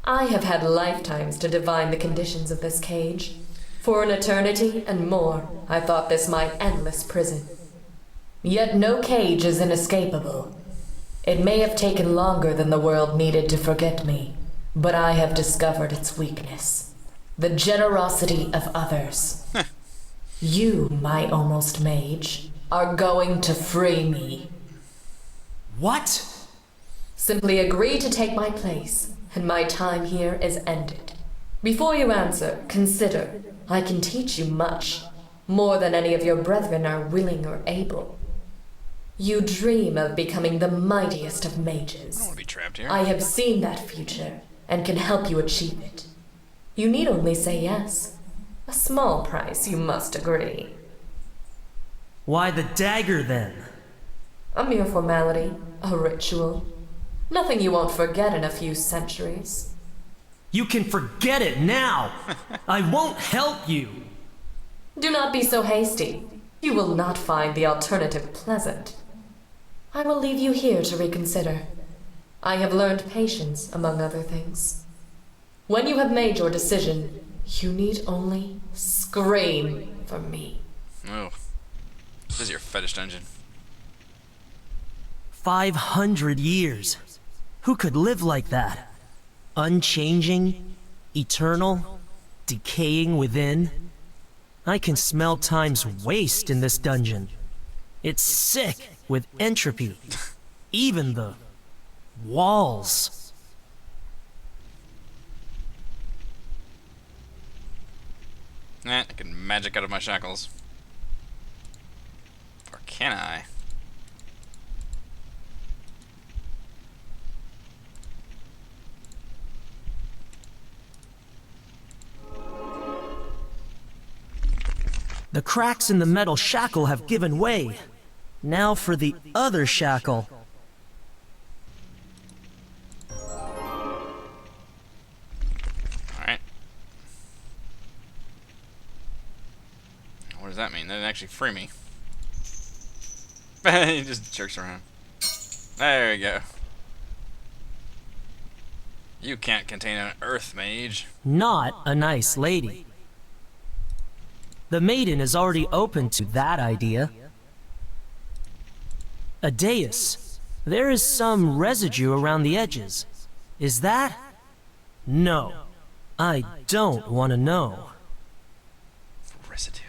I have had lifetimes to divine the conditions of this cage. For an eternity and more, I thought this my endless prison. Yet no cage is inescapable. It may have taken longer than the world needed to forget me, but I have discovered its weakness. The generosity of others. You, my almost mage, are going to free me. What? Simply agree to take my place, and my time here is ended. Before you answer, consider. I can teach you much, more than any of your brethren are willing or able. You dream of becoming the mightiest of mages. I don't want to be trapped here. I have seen that future, and can help you achieve it. You need only say yes. A small price, you must agree. Why the dagger, then? A mere formality, a ritual. Nothing you won't forget in a few centuries. You can forget it now! I won't help you! Do not be so hasty. You will not find the alternative pleasant. I will leave you here to reconsider. I have learned patience, among other things. When you have made your decision, you need only scream for me. Oh. This is your fetish dungeon. 500 years. Who could live like that? Unchanging, eternal, decaying within. I can smell time's waste in this dungeon. It's sick with entropy. Even the walls. I can magic out of my shackles. Or can I? The cracks in the metal shackle have given way. Now for the other shackle. Alright. What does that mean? That didn't actually free me. He just jerks around. There we go. You can't contain an earth mage. Not a nice lady. The maiden is already open to that idea. A dais. There is some residue around the edges. Is that? No. I don't want to know. Residue.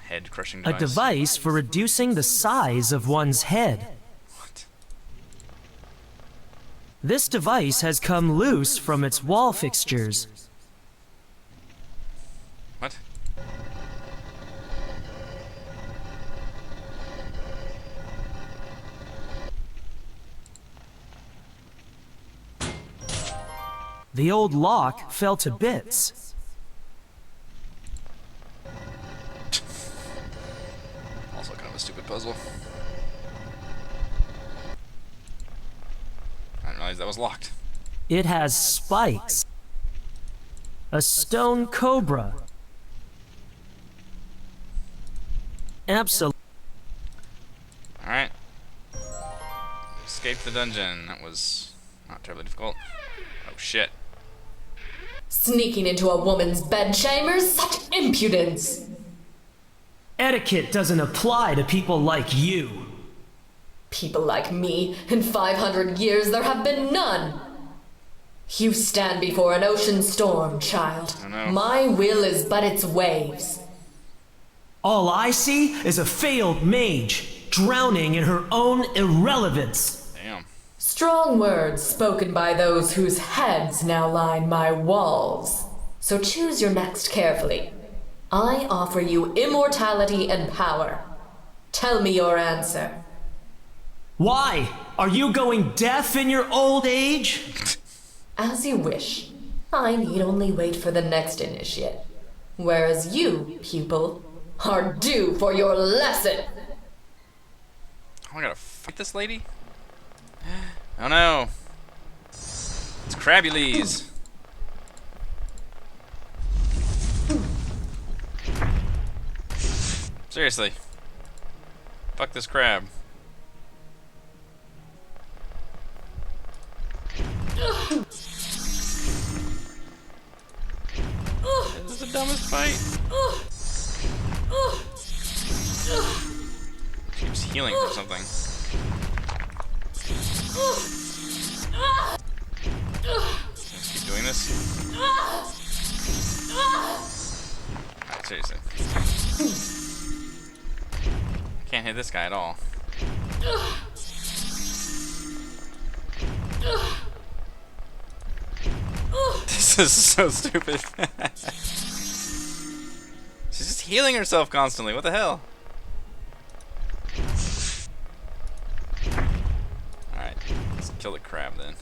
Head crushing A device. device for reducing the size of one's head. What? This device has come loose from its wall fixtures. What? The old lock fell to bits. Also kind of a stupid puzzle. I didn't realize that was locked. It has spikes. A stone cobra. Absolutely. Alright. Escape the dungeon. That was not terribly difficult. Oh shit. Sneaking into a woman's bedchambers? Such impudence! Etiquette doesn't apply to people like you. People like me, in 500 years there have been none. You stand before an ocean storm, child. I know. My will is but its waves. All I see is a failed mage, drowning in her own irrelevance. Damn. Strong words spoken by those whose heads now line my walls. So choose your next carefully. I offer you immortality and power. Tell me your answer. Why? Are you going deaf in your old age? As you wish. I need only wait for the next initiate. Whereas you, pupil, are due for your lesson. Oh, I gotta fight this lady? Oh no. It's Crabbules. Seriously. Fuck this crab. This is the dumbest fight. She was healing or something. Let's keep doing this. Alright, seriously. I can't hit this guy at all. This is so stupid. She's just healing herself constantly. What the hell? Alright, let's kill the crab then.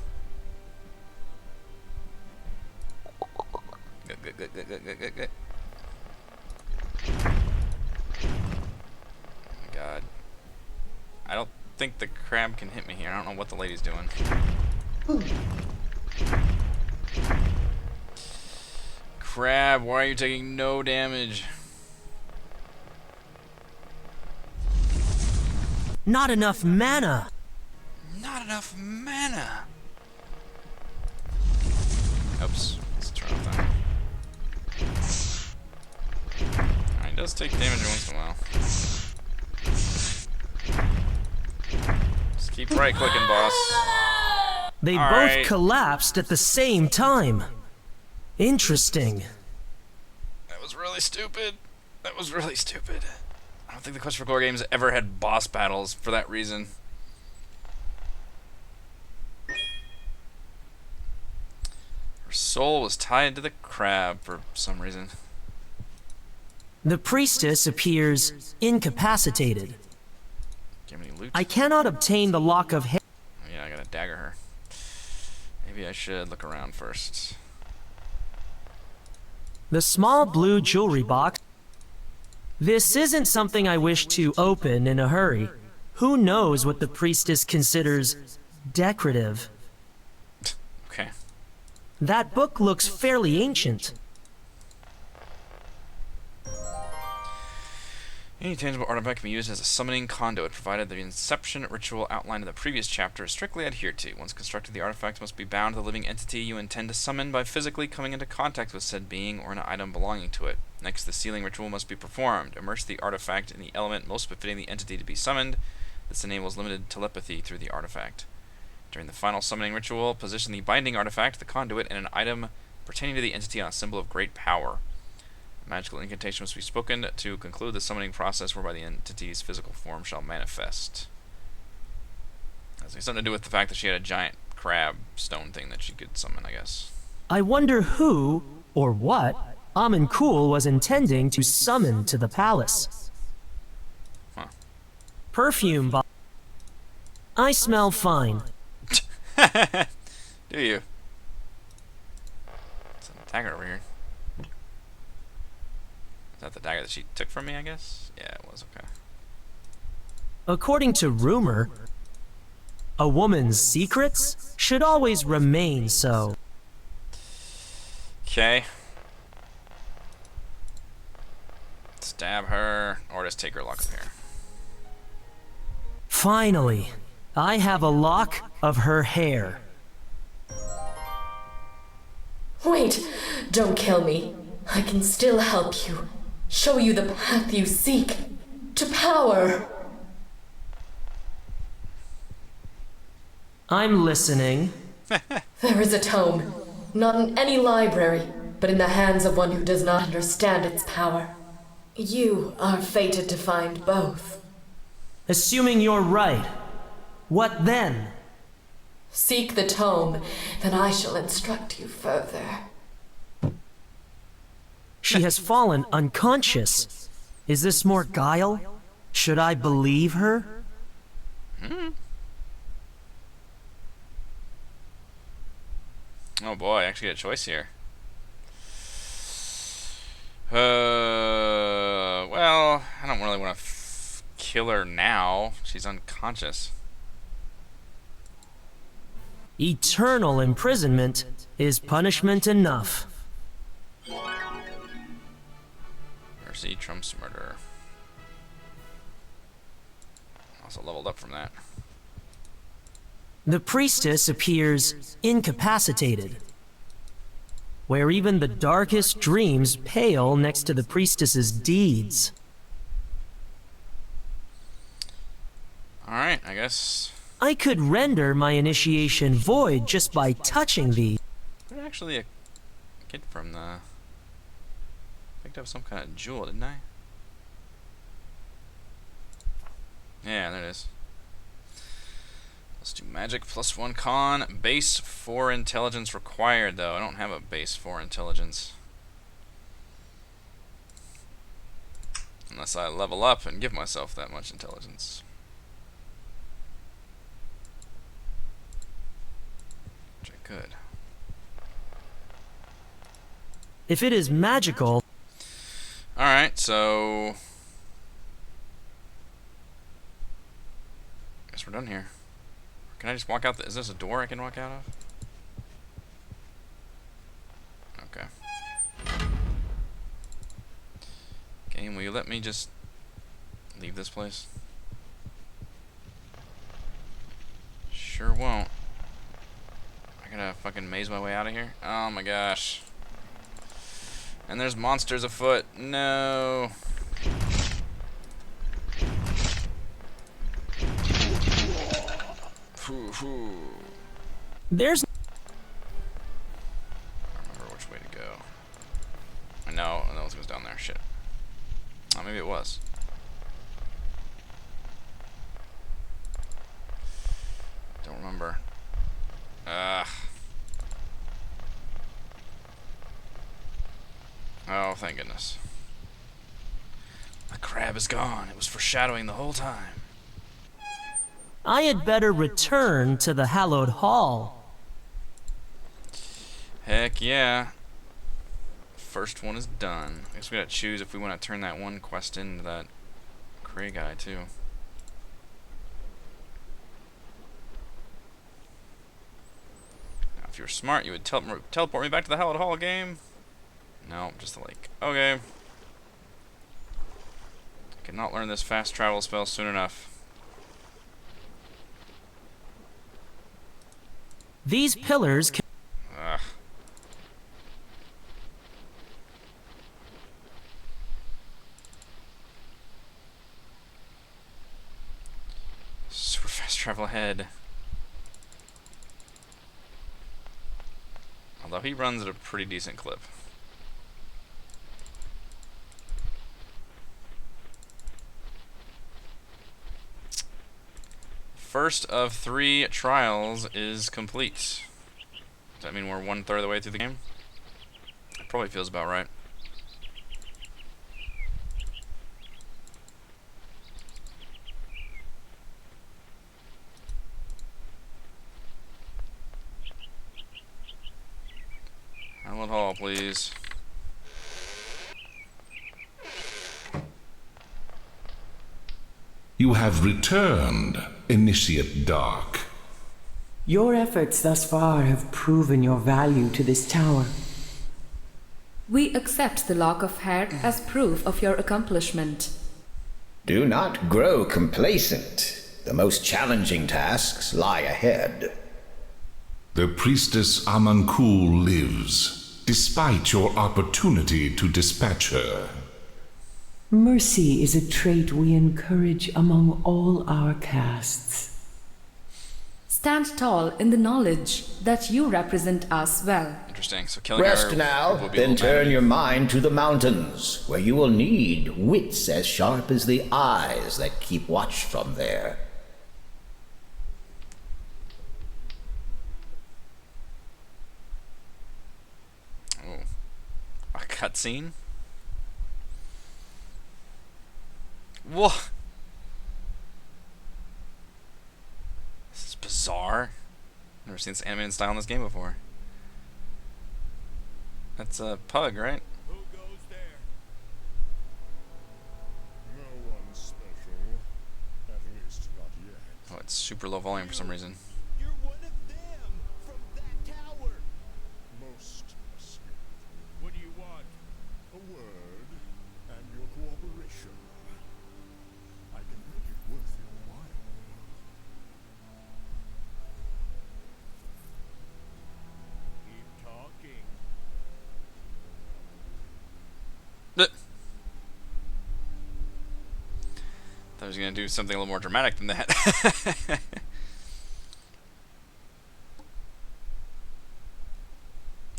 Good. Oh my god. I don't think the crab can hit me here. I don't know what the lady's doing. Crab, why are you taking no damage? Not enough mana. Not enough mana. Oops. Let's turn off that. Alright, it does take damage once in a while. Just keep right clicking, boss. They All both right. collapsed at the same time. Interesting. That was really stupid. That was really stupid. I don't think the Quest for Glory games ever had boss battles for that reason. Her soul was tied to the crab for some reason. The priestess appears incapacitated. Do you have any loot? I cannot obtain the lock of hair. Oh, yeah, I gotta dagger her. Maybe I should look around first. The small blue jewelry box. This isn't something I wish to open in a hurry. Who knows what the priestess considers decorative? Okay. That book looks fairly ancient. Any tangible artifact can be used as a summoning conduit, provided the inception ritual outlined in the previous chapter is strictly adhered to. Once constructed, the artifact must be bound to the living entity you intend to summon by physically coming into contact with said being or an item belonging to it. Next, the sealing ritual must be performed. Immerse the artifact in the element most befitting the entity to be summoned. This enables limited telepathy through the artifact. During the final summoning ritual, position the binding artifact, the conduit, and an item pertaining to the entity on a symbol of great power. Magical incantation must be spoken to conclude the summoning process, whereby the entity's physical form shall manifest. Has something to do with the fact that she had a giant crab stone thing that she could summon, I guess. I wonder who, or what, Aman'Kul was intending to summon to the palace. Huh. Perfume bo- I smell fine. Do you? It's a dagger over here. Is that the dagger that she took from me, I guess? Yeah, it was, okay. According to rumor, a woman's secrets should always remain so. Okay. Stab her, or just take her lock of hair. Finally, I have a lock of her hair. Wait, don't kill me. I can still help you. Show you the path you seek. To power. I'm listening. There is a tome. Not in any library, but in the hands of one who does not understand its power. You are fated to find both. Assuming you're right, what then? Seek the tome, then I shall instruct you further. She has fallen unconscious. Is this more guile? Should I believe her? Oh boy, I actually get a choice here. Well, I don't really want to kill her now. She's unconscious. Eternal imprisonment is punishment enough. Mercy trumps murder. Also leveled up from that. The priestess appears incapacitated, where even the darkest dreams pale next to the priestess's deeds. Alright, I guess. I could render my initiation void just by touching thee. There's actually a kid from the... Picked up some kind of jewel, didn't I? Yeah, there it is. Let's do magic plus 1 con. Base 4 intelligence required, though. I don't have a base 4 intelligence. Unless I level up and give myself that much intelligence. Which I could. If it is magical... Alright, so... guess we're done here. Can I just walk out? Is this a door I can walk out of? Okay. Game, will you let me just leave this place? Sure won't. I gotta fucking maze my way out of here? Oh my gosh. And there's monsters afoot. No. There's... I don't remember which way to go. I know it goes down there. Shit. Oh, maybe it was. Don't remember. Ugh. Oh, thank goodness. The crab is gone. It was foreshadowing the whole time. I had better return to the hallowed hall. Heck yeah. First one is done. I guess we gotta choose if we want to turn that one quest into that Cray guy, too. Now, if you were smart, you would teleport me back to the hallowed hall game. No, just the lake. Okay. I cannot learn this fast travel spell soon enough. These pillars can... Ugh. Super fast travel ahead. Although he runs at a pretty decent clip. First of 3 trials is complete. Does that mean we're 1/3 of the way through the game? Probably feels about right. Hallowed Hall, please. You have returned, Initiate Dark. Your efforts thus far have proven your value to this tower. We accept the lock of hair as proof of your accomplishment. Do not grow complacent. The most challenging tasks lie ahead. The Priestess Amankul lives, despite your opportunity to dispatch her. Mercy is a trait we encourage among all our castes. Stand tall in the knowledge that you represent us well. Interesting. So killing Rest her now, will be then little turn bad. your mind to the mountains, where you will need wits as sharp as the eyes that keep watch from there. Oh. A cutscene? Whoa! This is bizarre. Never seen this animated style in this game before. That's a pug, right? Who goes there? No one special. At least not yet. Oh, it's super low volume for some reason. You're one of them from that tower. Most escaped. What do you want? A word and your cooperation. I can make it worth your while. Keep talking. Thought I was gonna do something a little more dramatic than that.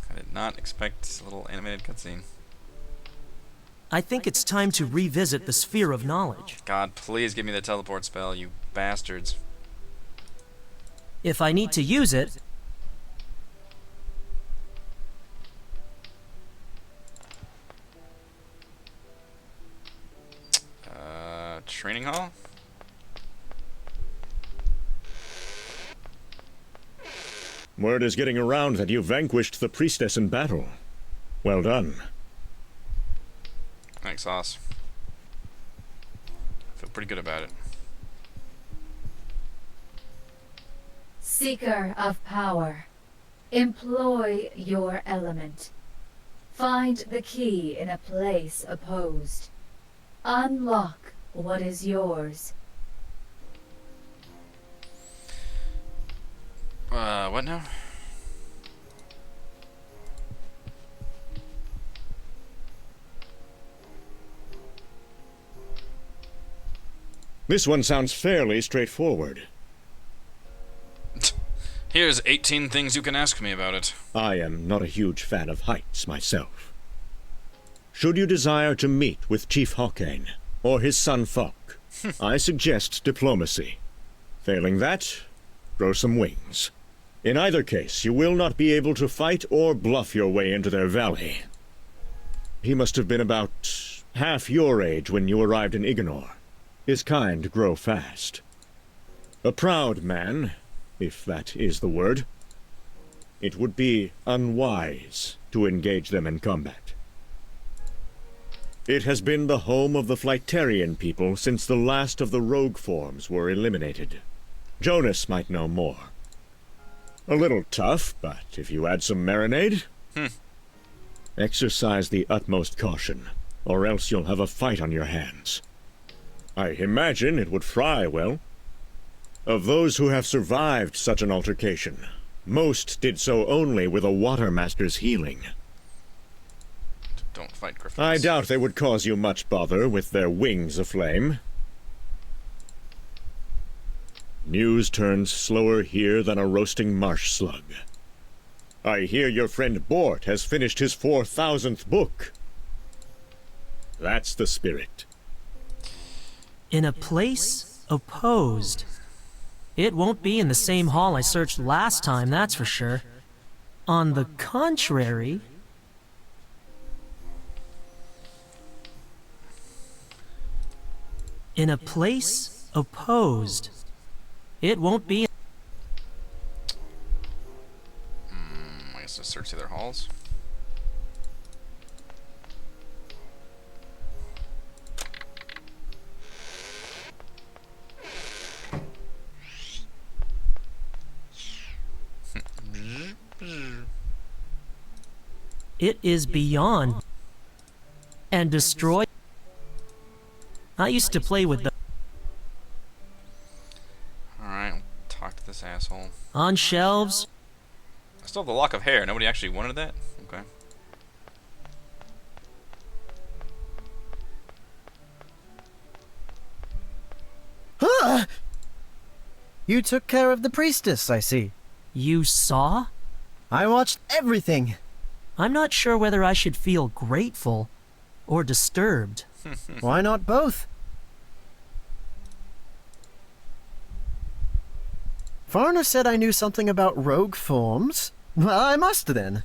I did not expect a little animated cutscene. I think it's time to revisit the sphere of knowledge. God, please give me the teleport spell, you bastards. If I need to use it, training hall? Word is getting around that you vanquished the Priestess in battle. Well done. Thanks, Sauce. I feel pretty good about it. Seeker of power, employ your element. Find the key in a place opposed. Unlock what is yours. What now? This one sounds fairly straightforward. Here's 18 things you can ask me about it. I am not a huge fan of heights myself. Should you desire to meet with Chief Hawkane or his son Falk, I suggest diplomacy. Failing that, grow some wings. In either case, you will not be able to fight or bluff your way into their valley. He must have been about half your age when you arrived in Ignor. His kind grow fast. A proud man, if that is the word. It would be unwise to engage them in combat. It has been the home of the Flightarian people since the last of the rogue forms were eliminated. Jonas might know more. A little tough, but if you add some marinade... Exercise the utmost caution, or else you'll have a fight on your hands. I imagine it would fry well. Of those who have survived such an altercation, most did so only with a Watermaster's healing. Don't fight Griffins. I doubt they would cause you much bother with their wings aflame. News turns slower here than a roasting marsh slug. I hear your friend Bort has finished his 4,000th book. That's the spirit. in a place opposed. It won't be in the same hall I searched last time, that's for sure. On the contrary... in a place opposed. It won't be... I guess let's search the other halls. It is beyond and destroy. I used to play with the Alright, I'll talk to this asshole. on shelves. I still have the lock of hair. Nobody actually wanted that? Okay. Huh! You took care of the priestess, I see. You saw? I watched everything. I'm not sure whether I should feel grateful or disturbed. Why not both? Varner said I knew something about rogue forms. Well, I must then.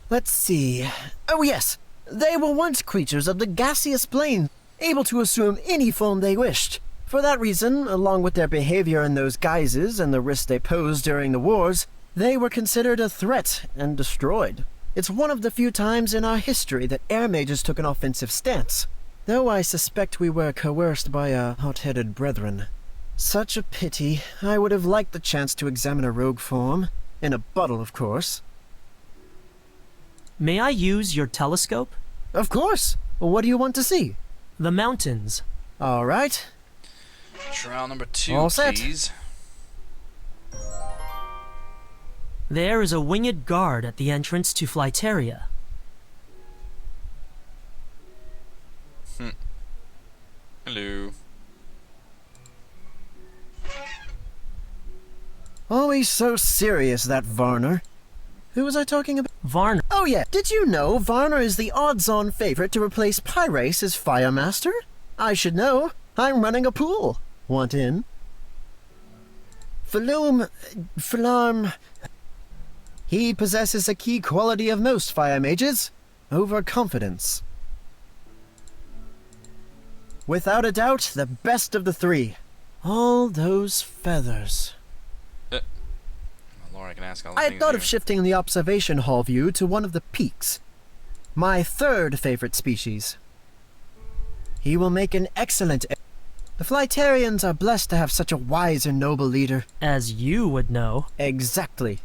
Let's see. Oh yes, they were once creatures of the gaseous plane, able to assume any form they wished. For that reason, along with their behavior in those guises and the risks they posed during the wars, they were considered a threat and destroyed. It's one of the few times in our history that air mages took an offensive stance, though I suspect we were coerced by our hot-headed brethren. Such a pity. I would have liked the chance to examine a rogue form. In a bottle, of course. May I use your telescope? Of course. What do you want to see? The mountains. All right. Trial number 2, All set. please. There is a winged guard at the entrance to Flyteria. Hello. Always so serious, that Varner. Who was I talking about? Varner. Oh yeah, did you know Varner is the odds-on favorite to replace Pyrace as Firemaster? I should know. I'm running a pool. Want in? Flarm. He possesses a key quality of most fire mages, overconfidence. Without a doubt, the best of the three. All those feathers. Lord, I can ask all the I things thought you- of shifting the observation hall view to one of the peaks. My third favorite species. He will make an excellent... The Flytarians are blessed to have such a wise and noble leader. As you would know. Exactly.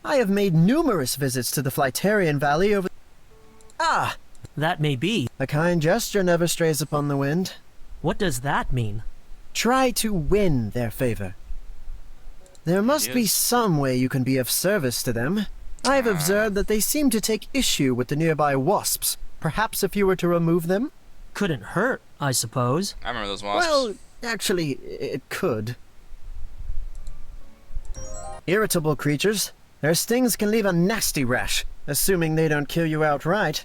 I have made numerous visits to the Flytarian Valley over... Ah! That may be. A kind gesture never strays upon the wind. What does that mean? Try to win their favor. There must be some way you can be of service to them. I've observed that they seem to take issue with the nearby wasps. Perhaps if you were to remove them? Couldn't hurt, I suppose. I remember those wasps. Well, actually, it could. Irritable creatures. Their stings can leave a nasty rash, assuming they don't kill you outright.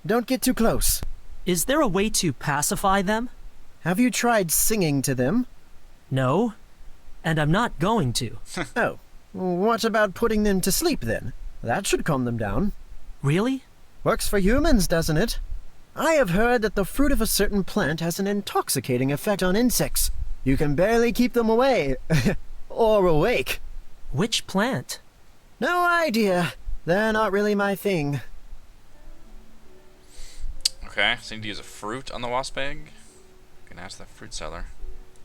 Don't get too close. Is there a way to pacify them? Have you tried singing to them? No. And I'm not going to. Oh. What about putting them to sleep, then? That should calm them down. Really? Works for humans, doesn't it? I have heard that the fruit of a certain plant has an intoxicating effect on insects. You can barely keep them away. Or awake. Which plant? No idea. They're not really my thing. Okay, so you need to use a fruit on the wasp egg. You can ask the fruit seller.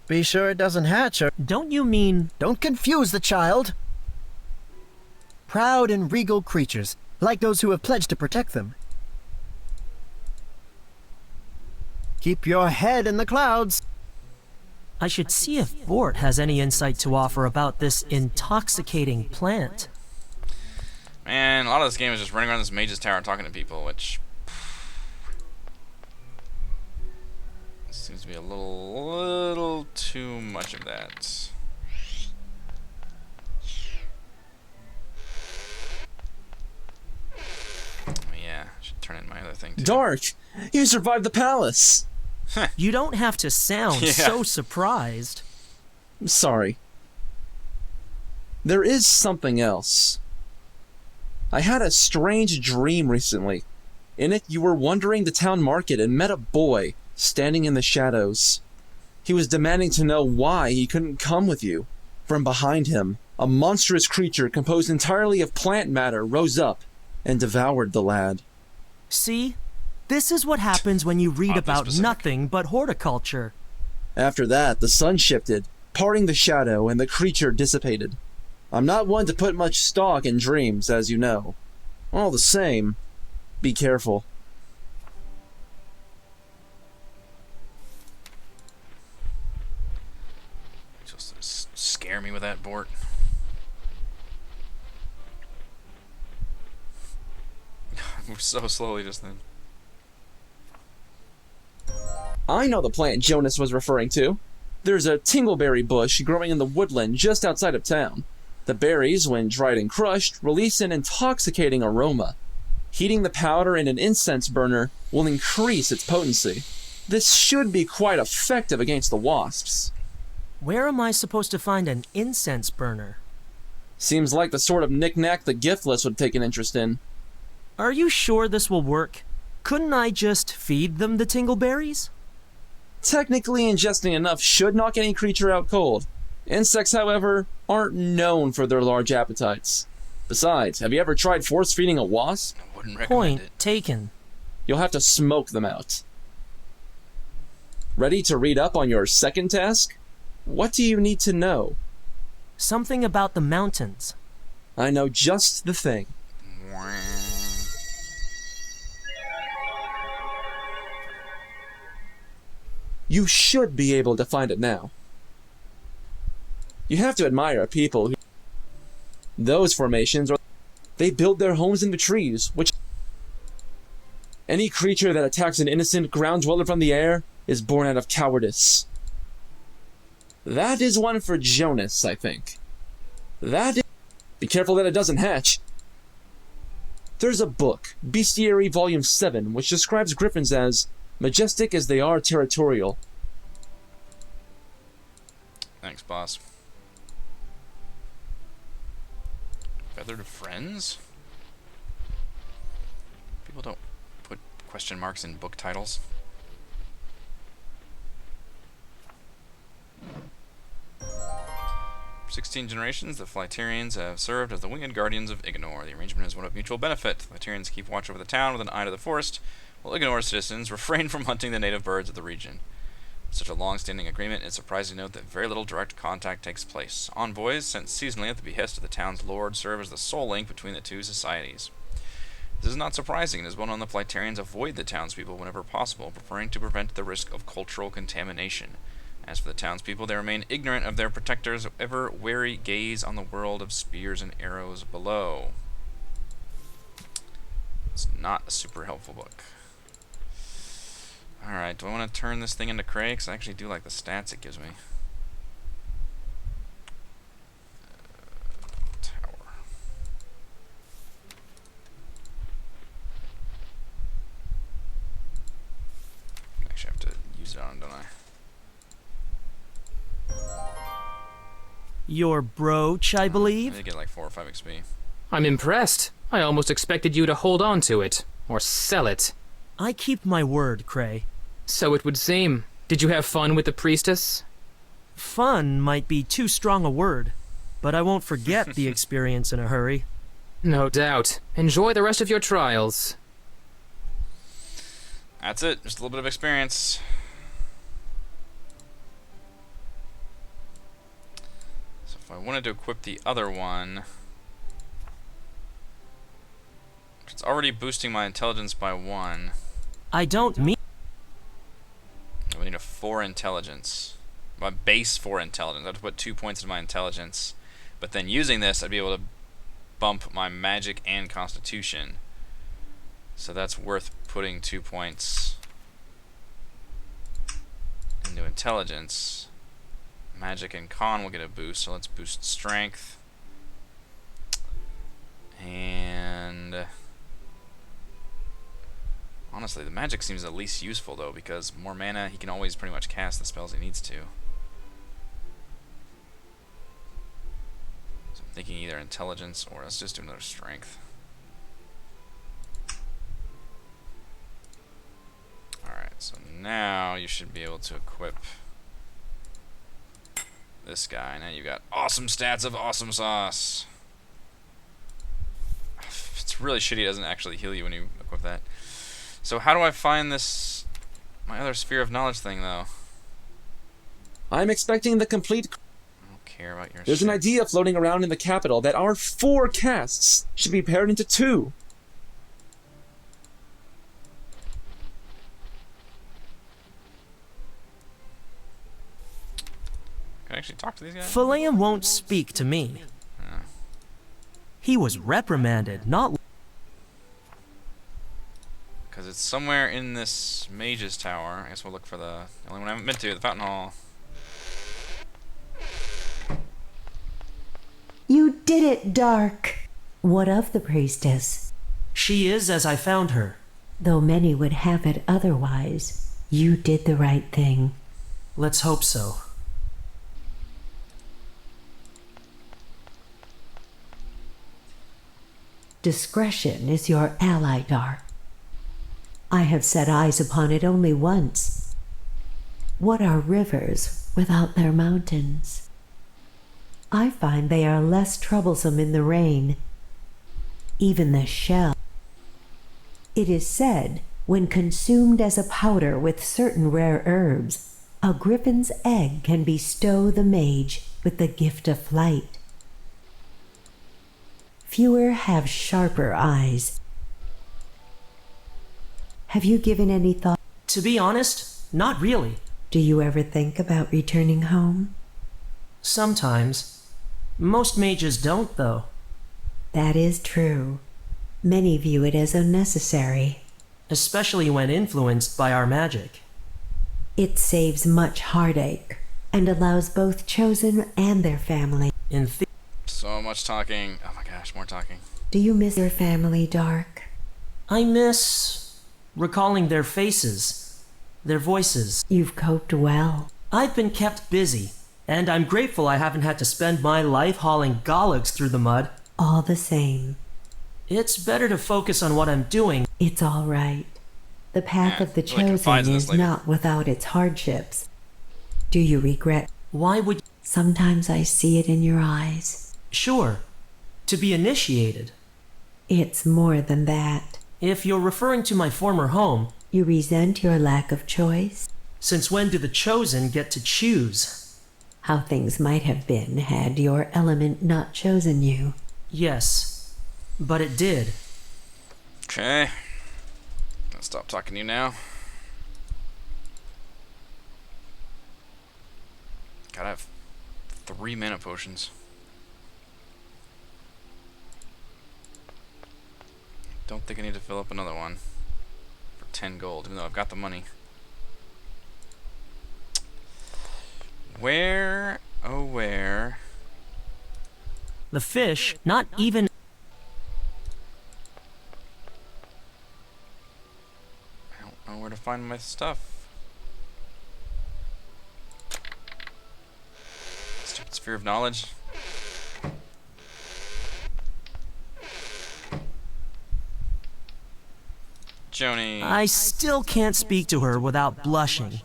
Be sure it doesn't hatch or... Don't you mean... Don't confuse the child. Proud and regal creatures, like those who have pledged to protect them. Keep your head in the clouds. I should see if Bort has any insight to offer about this intoxicating plant. Man, a lot of this game is just running around this mage's tower talking to people, which... seems to be a little too much of that. Oh, yeah, I should turn in my other thing too. Dark! You survived the palace! You don't have to sound so surprised. I'm sorry. There is something else. I had a strange dream recently. In it, you were wandering the town market and met a boy standing in the shadows. He was demanding to know why he couldn't come with you. From behind him, a monstrous creature composed entirely of plant matter rose up and devoured the lad. See? This is what happens when you read about nothing but horticulture. After that, the sun shifted, parting the shadow, and the creature dissipated. I'm not one to put much stock in dreams, as you know. All the same, be careful. Just scare me with that, Bort. Move so slowly just then. I know the plant Jonas was referring to. There's a tingleberry bush growing in the woodland just outside of town. The berries, when dried and crushed, release an intoxicating aroma. Heating the powder in an incense burner will increase its potency. This should be quite effective against the wasps. Where am I supposed to find an incense burner? Seems like the sort of knick-knack the giftless would take an interest in. Are you sure this will work? Couldn't I just feed them the tingleberries? Technically, ingesting enough should knock any creature out cold. Insects, however, aren't known for their large appetites. Besides, have you ever tried force-feeding a wasp? I wouldn't recommend Point it. taken. You'll have to smoke them out. Ready to read up on your second task? What do you need to know? Something about the mountains. I know just the thing. You should be able to find it now. You have to admire people who... Those formations are... They build their homes in the trees, which... Any creature that attacks an innocent ground dweller from the air is born out of cowardice. That is one for Jonas, I think. That is... Be careful that it doesn't hatch. There's a book, Bestiary Volume 7, which describes griffins as majestic as they are territorial. Thanks, boss. Feathered friends? People don't put question marks in book titles. For 16 generations, the Flyterians have served as the winged guardians of Ignore. The arrangement is one of mutual benefit. The Flyterians keep watch over the town with an eye to the forest, while Ignore's citizens refrain from hunting the native birds of the region. Such a long-standing agreement, it's surprising to note that very little direct contact takes place. Envoys, sent seasonally at the behest of the town's lord, serve as the sole link between the two societies. This is not surprising, as well known the Flyterians avoid the townspeople whenever possible, preferring to prevent the risk of cultural contamination. As for the townspeople, they remain ignorant of their protectors' ever-wary gaze on the world of spears and arrows below. It's not a super helpful book. Alright, do I want to turn this thing into Cray? Because I actually do like the stats it gives me. Tower. Actually, I have to use it on, don't I? Your brooch, I believe? I get like 4 or 5 XP. I'm impressed. I almost expected you to hold on to it. Or sell it. I keep my word, Cray. So it would seem. Did you have fun with the Priestess? Fun might be too strong a word, but I won't forget the experience in a hurry. No doubt. Enjoy the rest of your trials. That's it. Just a little bit of experience. So if I wanted to equip the other one, it's already boosting my intelligence by 1. I don't mean... I need a 4 intelligence. My base 4 intelligence. I have to put 2 points into my intelligence. But then using this, I'd be able to bump my magic and constitution. So that's worth putting 2 points into intelligence. Magic and con will get a boost, so let's boost strength. And... honestly, the magic seems the least useful, though, because more mana, he can always pretty much cast the spells he needs to. So I'm thinking either intelligence, or let's just do another strength. Alright, so now you should be able to equip this guy. Now you've got awesome stats of awesome sauce. It's really shitty it doesn't actually heal you when you equip that. So how do I find this, my other sphere of knowledge thing, though? I'm expecting the complete... I don't care about your There's shit. an idea floating around in the capital that our 4 casts should be paired into 2. Can I actually talk to these guys? Phileum won't speak to me. He was reprimanded, not... Because it's somewhere in this Mage's Tower. I guess we'll look for the only one I haven't been to, the Fountain Hall. You did it, Dark. What of the Priestess? She is as I found her. Though many would have it otherwise, you did the right thing. Let's hope so. Discretion is your ally, Dark. I have set eyes upon it only once. What are rivers without their mountains? I find they are less troublesome in the rain. Even the shell. It is said, when consumed as a powder with certain rare herbs, a griffin's egg can bestow the mage with the gift of flight. Fewer have sharper eyes. Have you given any thought? To be honest, not really. Do you ever think about returning home? Sometimes. Most mages don't, though. That is true. Many view it as unnecessary. Especially when influenced by our magic. It saves much heartache and allows both chosen and their family. So much talking. Oh my gosh, more talking. Do you miss your family, Dark? I miss recalling their faces, their voices. You've coped well. I've been kept busy, And I'm grateful I haven't had to spend my life hauling Galags through the mud. All the same. It's better to focus on what I'm doing. It's all right. The path of the chosen is not without its hardships. Do you regret? Why would... Sometimes I see it in your eyes. Sure. To be initiated. It's more than that. If you're referring to my former home... You resent your lack of choice? Since when do the chosen get to choose? How things might have been had your element not chosen you. Yes, but it did. Okay. I'll stop talking to you now. Gotta have 3 mana potions. Don't think I need to fill up another one for 10 gold, even though I've got the money. Where, oh where? The fish, not even... I don't know where to find my stuff. Stupid sphere of knowledge. Joni. I still can't speak to her without blushing.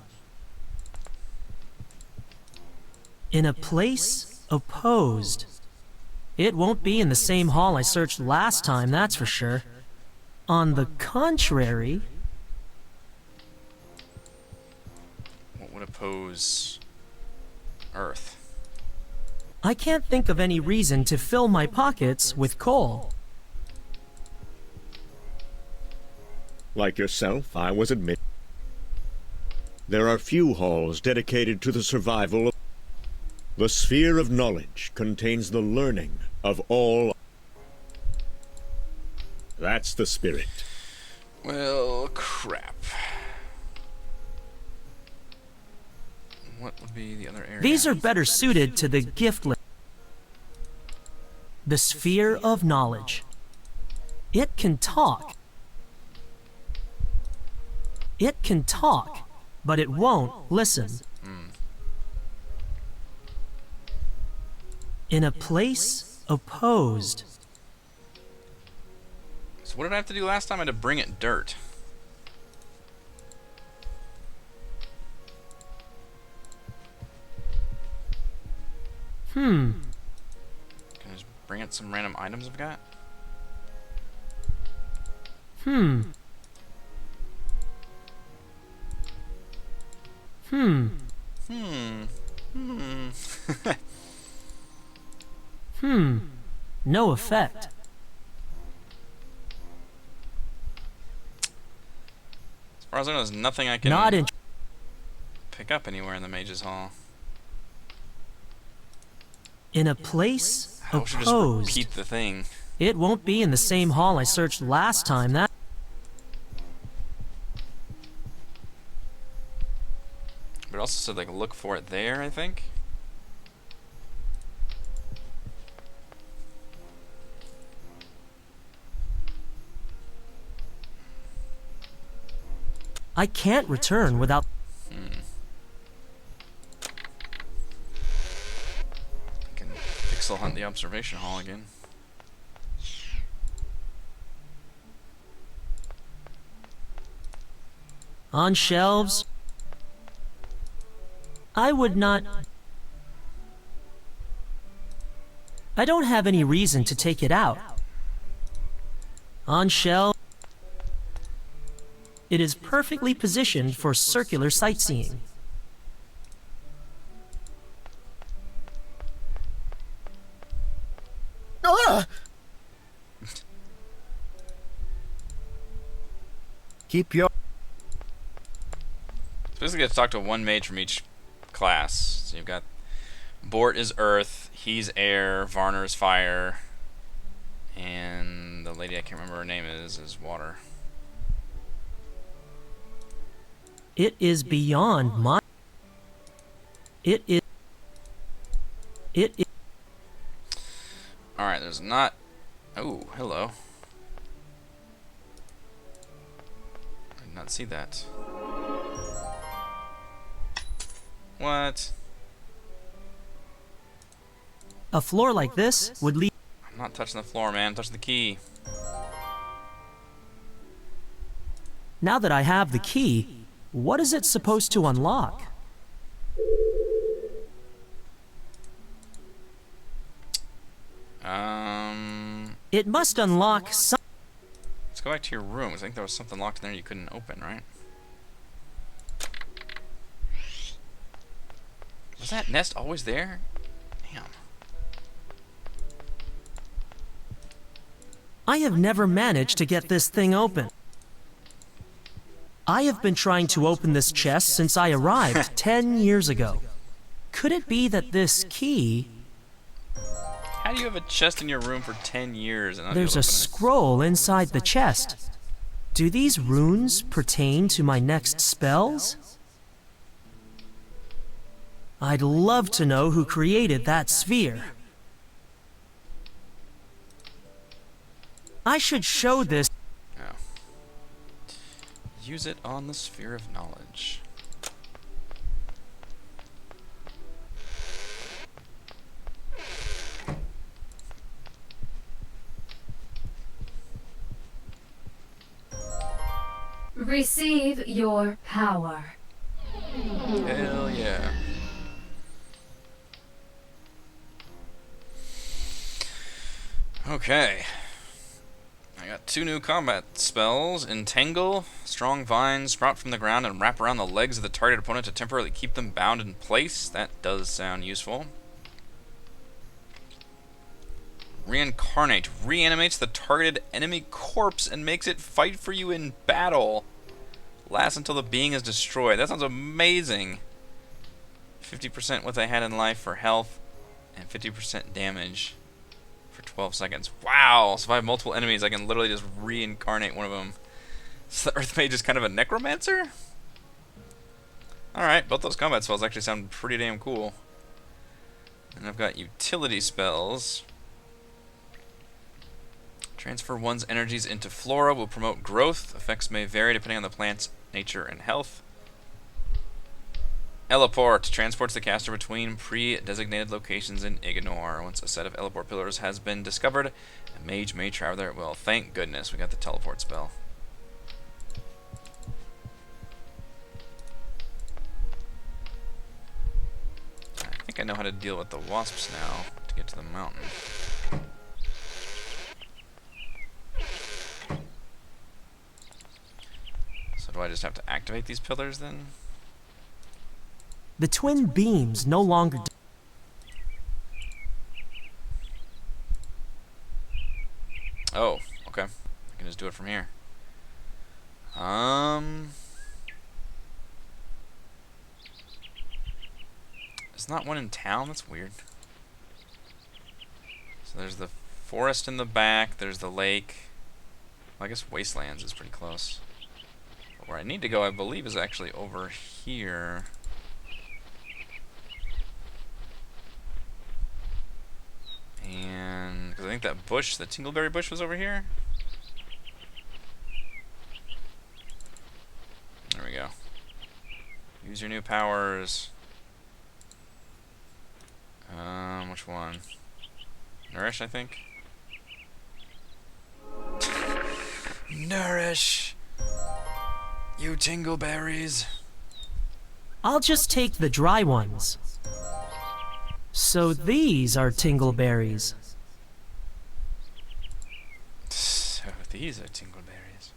In a place opposed. It won't be in the same hall I searched last time, that's for sure. On the contrary... What would oppose Earth? I can't think of any reason to fill my pockets with coal. Like yourself, I was admit. There are few halls dedicated to the survival of... The sphere of knowledge contains the learning of all. That's the spirit. Well, crap. What would be the other area? These are better suited to the gift list. The sphere of knowledge. It can talk. It can talk, but it won't listen. In a place opposed. So what did I have to do last time? I had to bring it dirt. Can I just bring it some random items I've got? No effect. As far as I know, there's nothing I can pick up anywhere in the Mage's Hall. In a place I should just opposed. repeat the thing. It won't be in the same hall I searched last time, that... But it also said, like, look for it there, I think? I can't return without... I can pixel hunt the observation hall again. On shelves. I would not... I don't have any reason to take it out. On shelves. It is perfectly positioned for circular sightseeing. Keep your... So basically, you have to talk to one mage from each class. So you've got Bort is earth, he's air, Varner is fire, and the lady I can't remember her name is water. It is beyond my... It is... It is... Alright, there's not... Oh, hello. I did not see that. A floor like this would lead... I'm not touching the floor, man. I'm touching the key. Now that I have the key, what is it supposed to unlock? It must unlock some... Let's go back to your room. I think there was something locked in there you couldn't open, right? Was that nest always there? Damn. I have never managed to get this thing open. I have been trying to open this chest since I arrived 10 years ago. Could it be that this key... How do you have a chest in your room for 10 years? And not There's a scroll inside the chest. Do these runes pertain to my next spells? I'd love to know who created that sphere. I should show this. Oh. Use it on the sphere of knowledge. Receive your power. Hell yeah. Okay. I got 2 new combat spells. Entangle, strong vines sprout from the ground and wrap around the legs of the target opponent to temporarily keep them bound in place. That does sound useful. Reincarnate, reanimates the targeted enemy corpse and makes it fight for you in battle. Lasts until the being is destroyed. That sounds amazing. 50% what they had in life for health and 50% damage for 12 seconds. Wow! So if I have multiple enemies, I can literally just reincarnate one of them. So the Earth Mage is kind of a necromancer? Alright, both those combat spells actually sound pretty damn cool. And I've got utility spells. Transfer one's energies into flora will promote growth. Effects may vary depending on the plant's nature and health. Teleport transports the caster between pre-designated locations in Ignore. Once a set of teleport pillars has been discovered, a mage may travel there at will. Thank goodness we got the teleport spell. I think I know how to deal with the wasps now to get to the mountain. So do I just have to activate these pillars then? The twin beams no longer... Oh, okay. I can just do it from here. There's not one in town? That's weird. So there's the forest in the back, there's the lake. Well, I guess Wastelands is pretty close. But where I need to go, I believe, is actually over here. And because I think that bush, the Tingleberry bush, was over here. There we go. Use your new powers. Which one? Nourish, I think. Nourish! You Tingleberries! I'll just take the dry ones. So these are tingleberries. So these are tingleberries.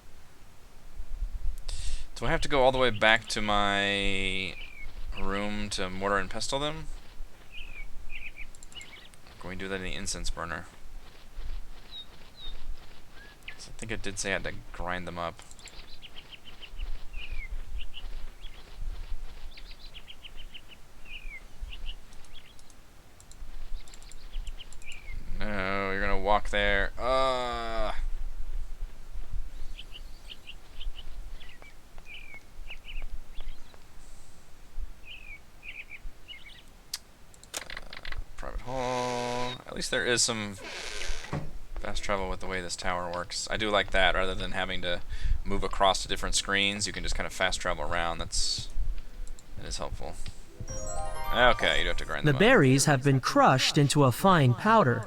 Do I have to go all the way back to my room to mortar and pestle them? Or can we do that in the incense burner? So I think it did say I had to grind them up. No, you're gonna walk there. Private hall. At least there is some fast travel with the way this tower works. I do like that, rather than having to move across to different screens. You can just kind of fast travel around. That is helpful. Okay, you do have to grind The them up. berries have been crushed into a fine powder.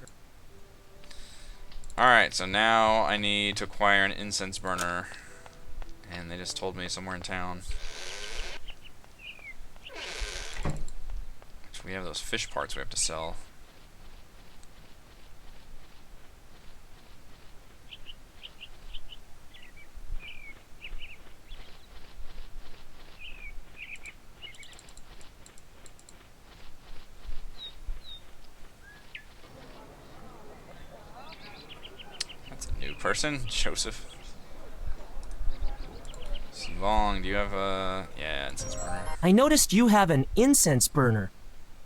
Alright, so now I need to acquire an incense burner. And they just told me somewhere in town. We have those fish parts we have to sell. That's a new person, Joseph. Long, do you have a... yeah, incense burner. I noticed you have an incense burner.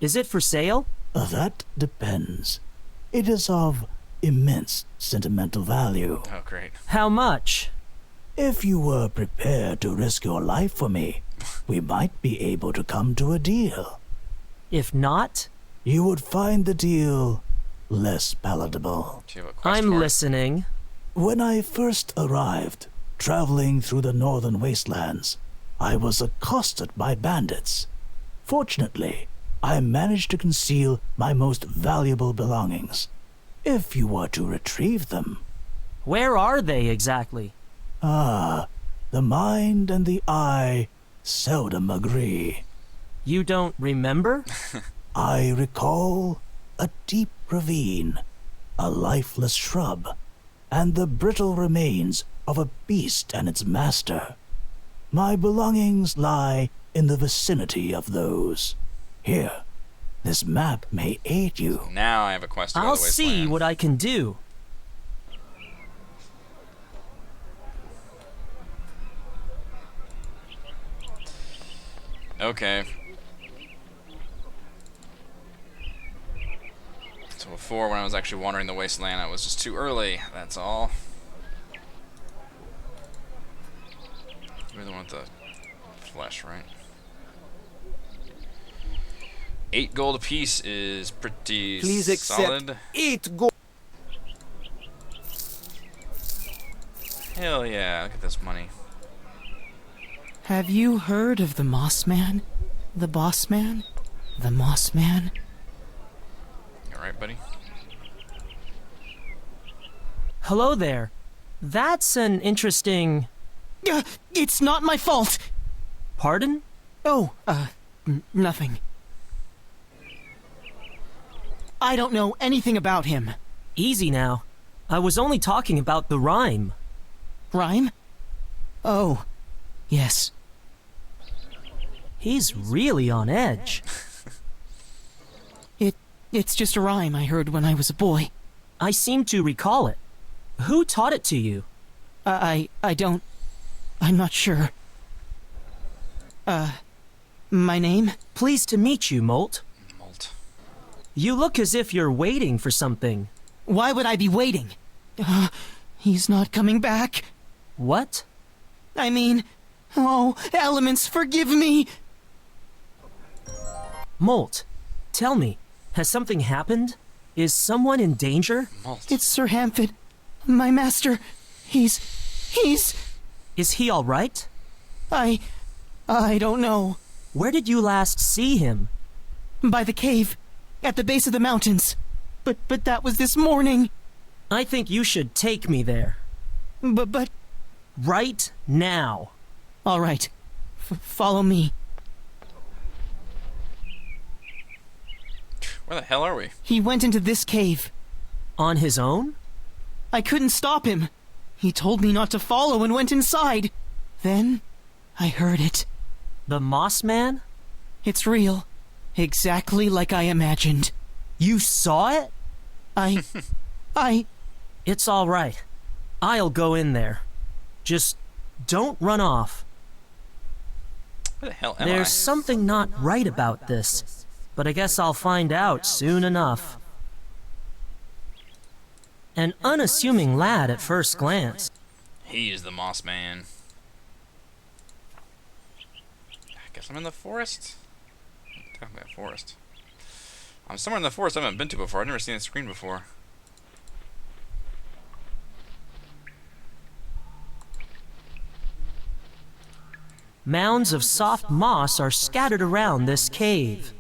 Is it for sale? That depends. It is of immense sentimental value. Oh, great. How much? If you were prepared to risk your life for me, we might be able to come to a deal. If not? You would find the deal less palatable. Do you have a quest I'm for it? listening. When I first arrived, traveling through the northern wastelands, I was accosted by bandits. Fortunately, I managed to conceal my most valuable belongings. If you were to retrieve them... Where are they exactly? Ah, the mind and the eye seldom agree. You don't remember? I recall a deep ravine, a lifeless shrub, and the brittle remains of a beast and its master. My belongings lie in the vicinity of those. Here, this map may aid you. Now I have a quest to go to I'll the see wasteland. what I can do. Okay. So before, when I was actually wandering the wasteland, I was just too early. That's all. You're the one with the flesh, right? 8 gold apiece is pretty Please accept solid. 8 gold. Hell yeah, look at this money. Have you heard of the Moss Man? The Boss Man? The Moss Man? You alright, buddy? Hello there. That's an interesting... It's not my fault! Pardon? Oh, nothing. I don't know anything about him. Easy now. I was only talking about the rhyme. Rhyme? Oh, yes. He's really on edge. It's just a rhyme I heard when I was a boy. I seem to recall it. Who taught it to you? I don't... I'm not sure. My name? Pleased to meet you, Molt. Molt. You look as if you're waiting for something. Why would I be waiting? He's not coming back. What? I mean... Oh, elements, forgive me! Molt, tell me, has something happened? Is someone in danger? Molt. It's Sir Hamfit, my master. He's... Is he all right? I don't know. Where did you last see him? By the cave, at the base of the mountains. But that was this morning. I think you should take me there. But... Right now. All right. Follow me. Where the hell are we? He went into this cave. On his own? I couldn't stop him. He told me not to follow and went inside. Then, I heard it. The Moss Man? It's real. Exactly like I imagined. You saw it? I... It's all right. I'll go in there. Just don't run off. Where the hell am There's I? something not right about this, but I guess I'll find out soon enough. An unassuming lad at first glance. He is the Moss Man. I guess I'm in the forest? Definitely a forest. I'm somewhere in the forest I haven't been to before. I've never seen this screen before. Mounds of soft moss are scattered around this cave.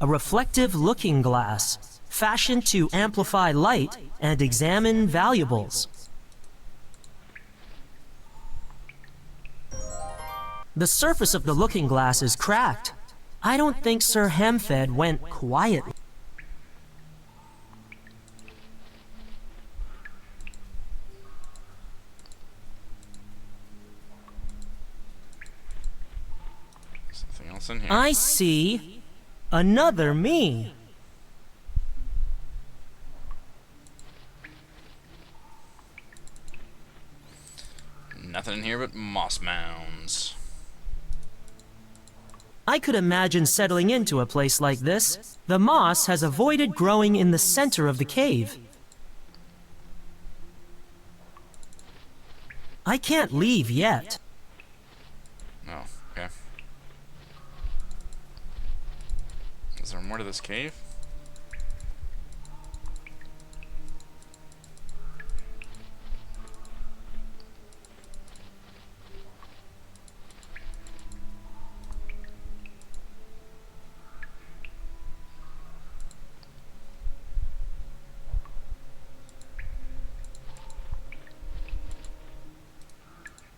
A reflective looking glass, fashioned to amplify light and examine valuables. The surface of the looking glass is cracked. I don't think Sir Hemfed went quietly. Something else in here. I see another me. Nothing in here but moss mounds. I could imagine settling into a place like this. The moss has avoided growing in the center of the cave. I can't leave yet. Oh, okay. Is there more to this cave?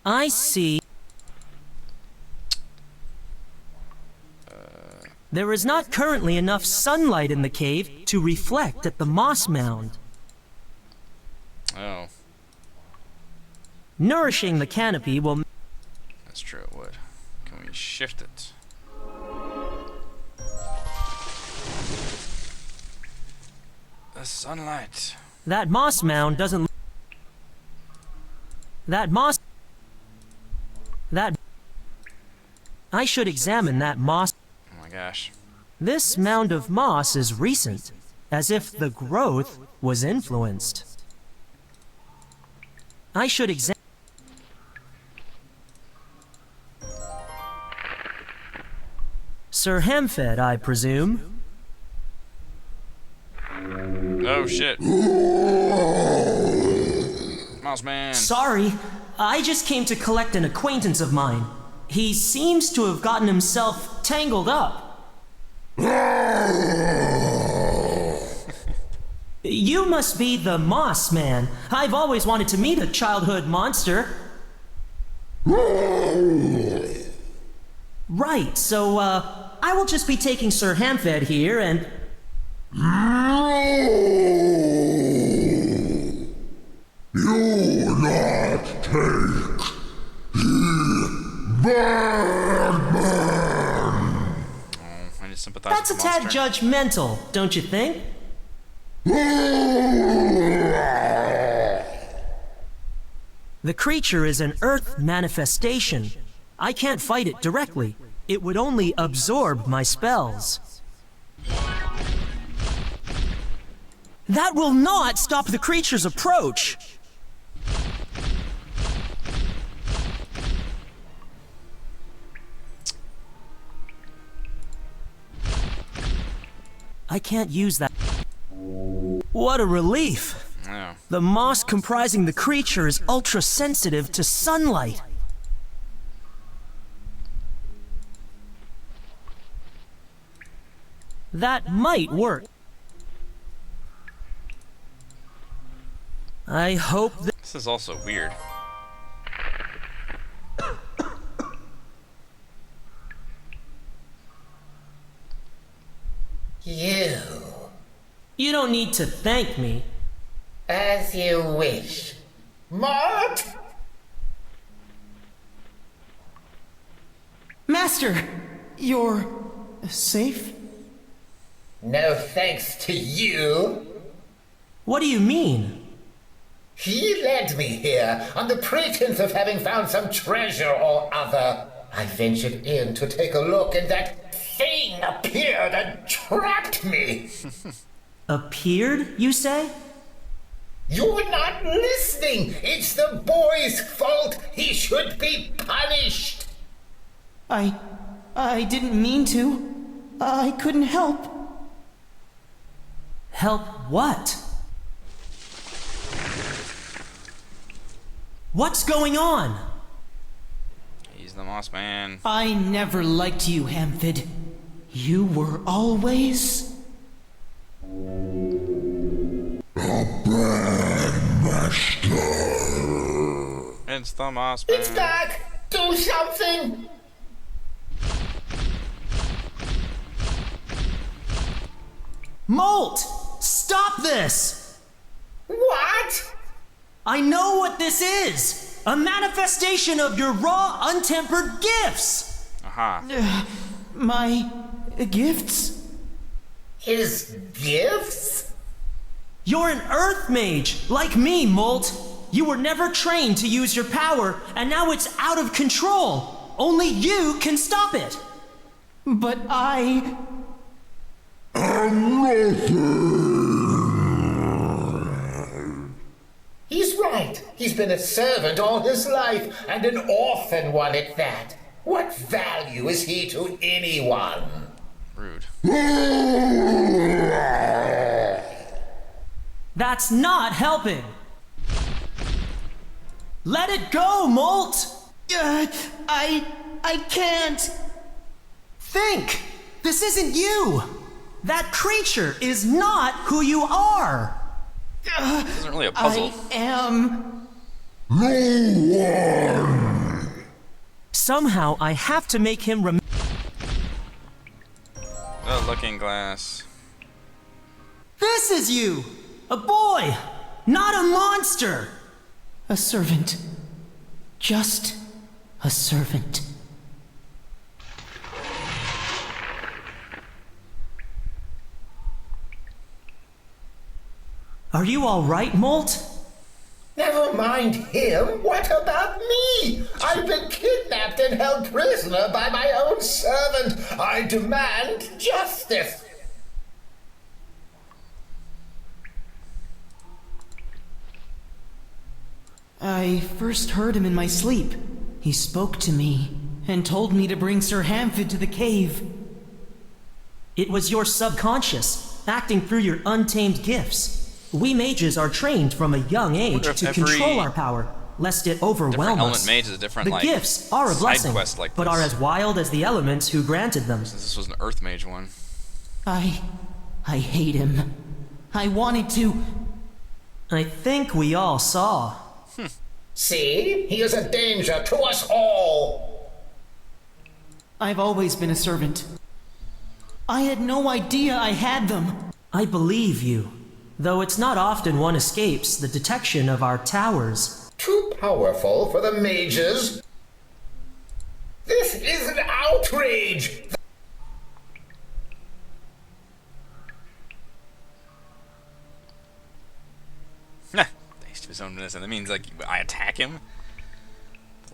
I see. There is not currently enough sunlight in the cave to reflect at the moss mound. Oh. Nourishing the canopy will... That's true, it would. Can we shift it? The sunlight. That moss mound doesn't... That moss... That... I should examine that moss... Oh my gosh. This mound of moss is recent, as if the growth was influenced. I should examine... Sir Hemfed, I presume? Oh shit. Mouse man. Sorry, I just came to collect an acquaintance of mine. He seems to have gotten himself tangled up. You must be the Moss Man. I've always wanted to meet a childhood monster. Right, so, I will just be taking Sir Hemfed here and... You not take Batman. Oh, I just sympathize That's a with the tad monster. judgmental, don't you think? The creature is an earth manifestation. I can't fight it directly. It would only absorb my spells. That will not stop the creature's approach! I can't use that. What a relief! Yeah. The moss comprising the creature is ultra-sensitive to sunlight. That might work. I hope that... This is also weird. You. You don't need to thank me. As you wish. Mort? Master, you're safe? No thanks to you. What do you mean? He led me here on the pretense of having found some treasure or other. I ventured in to take a look, and that thing appeared and trapped me. Appeared, you say? You're not listening. It's the boy's fault. He should be punished. I didn't mean to. I couldn't help. Help what? What's going on? the Moss Man. I never liked you, Hamfid. You were always... It's the Moss Man. It's back! Do something! Molt! Stop this! What? I know what this is! A manifestation of your raw, untempered gifts! Aha. My gifts? His gifts? You're an Earth Mage, like me, Molt. You were never trained to use your power, and now it's out of control. Only you can stop it. But I... He's right. He's been a servant all his life, and an orphan one at that. What value is he to anyone? Rude. That's not helping. Let it go, Molt! I can't. Think! This isn't you! That creature is not who you are! This isn't really a puzzle. I am... No one! Somehow I have to make him remember. The Looking Glass. This is you! A boy! Not a monster! A servant. Just a servant. Are you all right, Molt? Never mind him. What about me? I've been kidnapped and held prisoner by my own servant. I demand justice. I first heard him in my sleep. He spoke to me and told me to bring Sir Hamfid to the cave. It was your subconscious, acting through your untamed gifts. We mages are trained from a young age to control our power, lest it overwhelm us. Element mage is a different, the gifts are a blessing, like but are as wild as the elements who granted them. Since this was an Earth Mage one. I hate him. I wanted to... I think we all saw. See? He is a danger to us all. I've always been a servant. I had no idea I had them. I believe you. Though it's not often one escapes the detection of our towers. Too powerful for the mages. This is an outrage. Taste of his own medicine. That means, like, I attack him?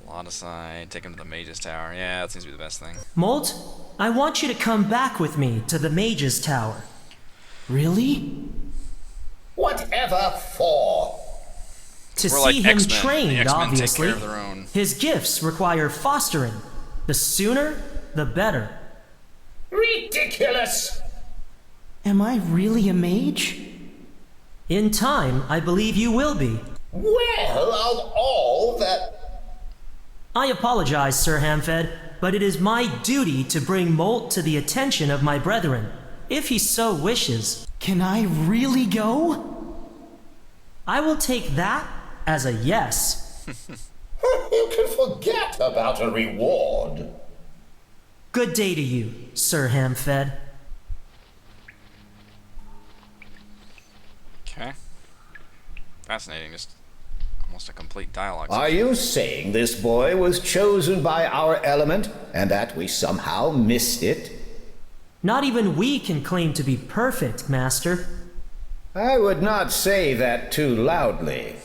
Lot aside, take him to the Mage's Tower. Yeah, that seems to be the best thing. Molt, I want you to come back with me to the Mage's Tower. Really? Whatever for? To We're see like him X-Men. trained, The X-Men obviously. take care of their own. His gifts require fostering. The sooner, the better. Ridiculous! Am I really a mage? In time, I believe you will be. Well, of all that... I apologize, Sir Hamfed, but it is my duty to bring Molt to the attention of my brethren, if he so wishes. Can I really go? I will take that as a yes. You can forget about a reward. Good day to you, Sir Hamfed. Okay. Fascinating, just almost a complete dialogue. Are you saying this boy was chosen by our element, and that we somehow missed it? Not even we can claim to be perfect, Master. I would not say that too loudly.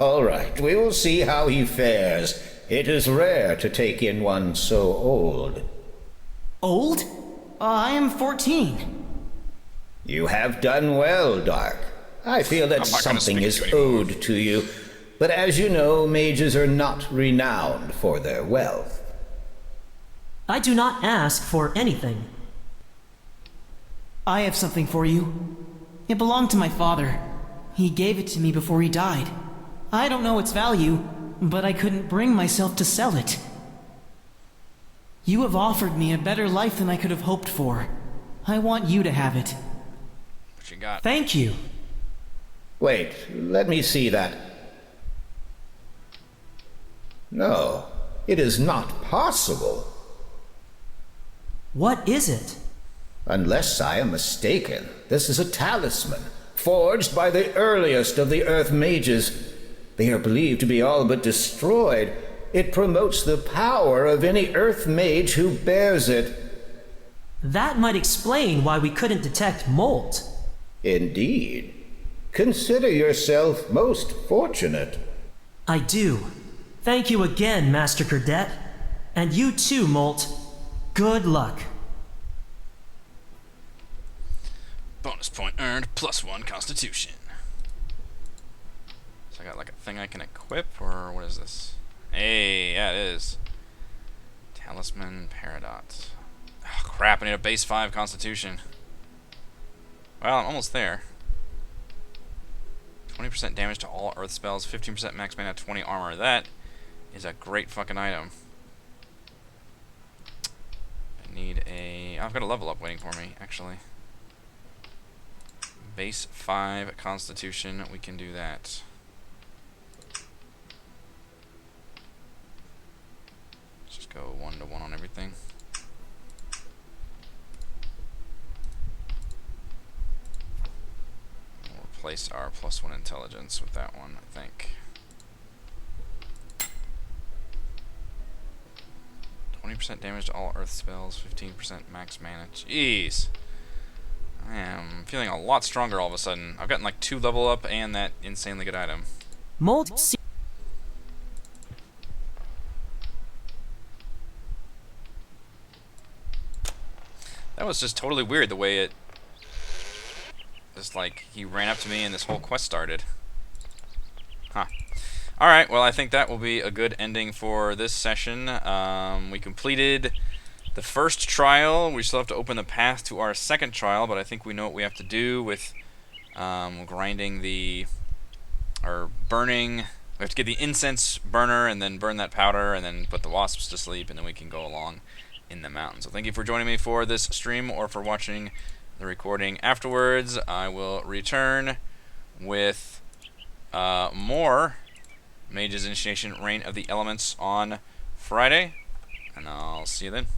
All right, we will see how he fares. It is rare to take in one so old. Old? I am 14. You have done well, Dark. I feel that something is owed to you, but as you know, mages are not renowned for their wealth. I do not ask for anything. I have something for you. It belonged to my father. He gave it to me before he died. I don't know its value, but I couldn't bring myself to sell it. You have offered me a better life than I could have hoped for. I want you to have it. What you got? Thank you. Wait, let me see that. No, it is not possible. What is it? Unless I am mistaken, this is a talisman, forged by the earliest of the Earth Mages. They are believed to be all but destroyed. It promotes the power of any Earth Mage who bears it. That might explain why we couldn't detect molt. Indeed. Consider yourself most fortunate. I do. Thank you again, Master Cadet. And you too, Molt. Good luck. Bonus point earned, +1 Constitution. So I got like a thing I can equip, or what is this? Hey, yeah, it is. Talisman Peridot. Oh, crap, I need a base 5 Constitution. Well, I'm almost there. 20% damage to all earth spells, 15% max mana, 20 armor. That is a great fucking item. I need a... I've got a level up waiting for me, actually. Base 5 Constitution, we can do that. Let's just go 1-to-1 on everything. We'll replace our +1 intelligence with that one, I think. 20% damage to all earth spells, 15% max mana. Jeez! I am feeling a lot stronger all of a sudden. I've gotten like 2 level up and that insanely good item. Molt. That was just totally weird the way it... Just like, he ran up to me and this whole quest started. Huh. Alright, well I think that will be a good ending for this session. We completed the first trial. We still have to open the path to our second trial, but I think we know what we have to do with grinding the... or burning... We have to get the incense burner and then burn that powder and then put the wasps to sleep, and then we can go along in the mountains. So thank you for joining me for this stream or for watching the recording afterwards. I will return with more Mage's Initiation Reign of the Elements on Friday, and I'll see you then.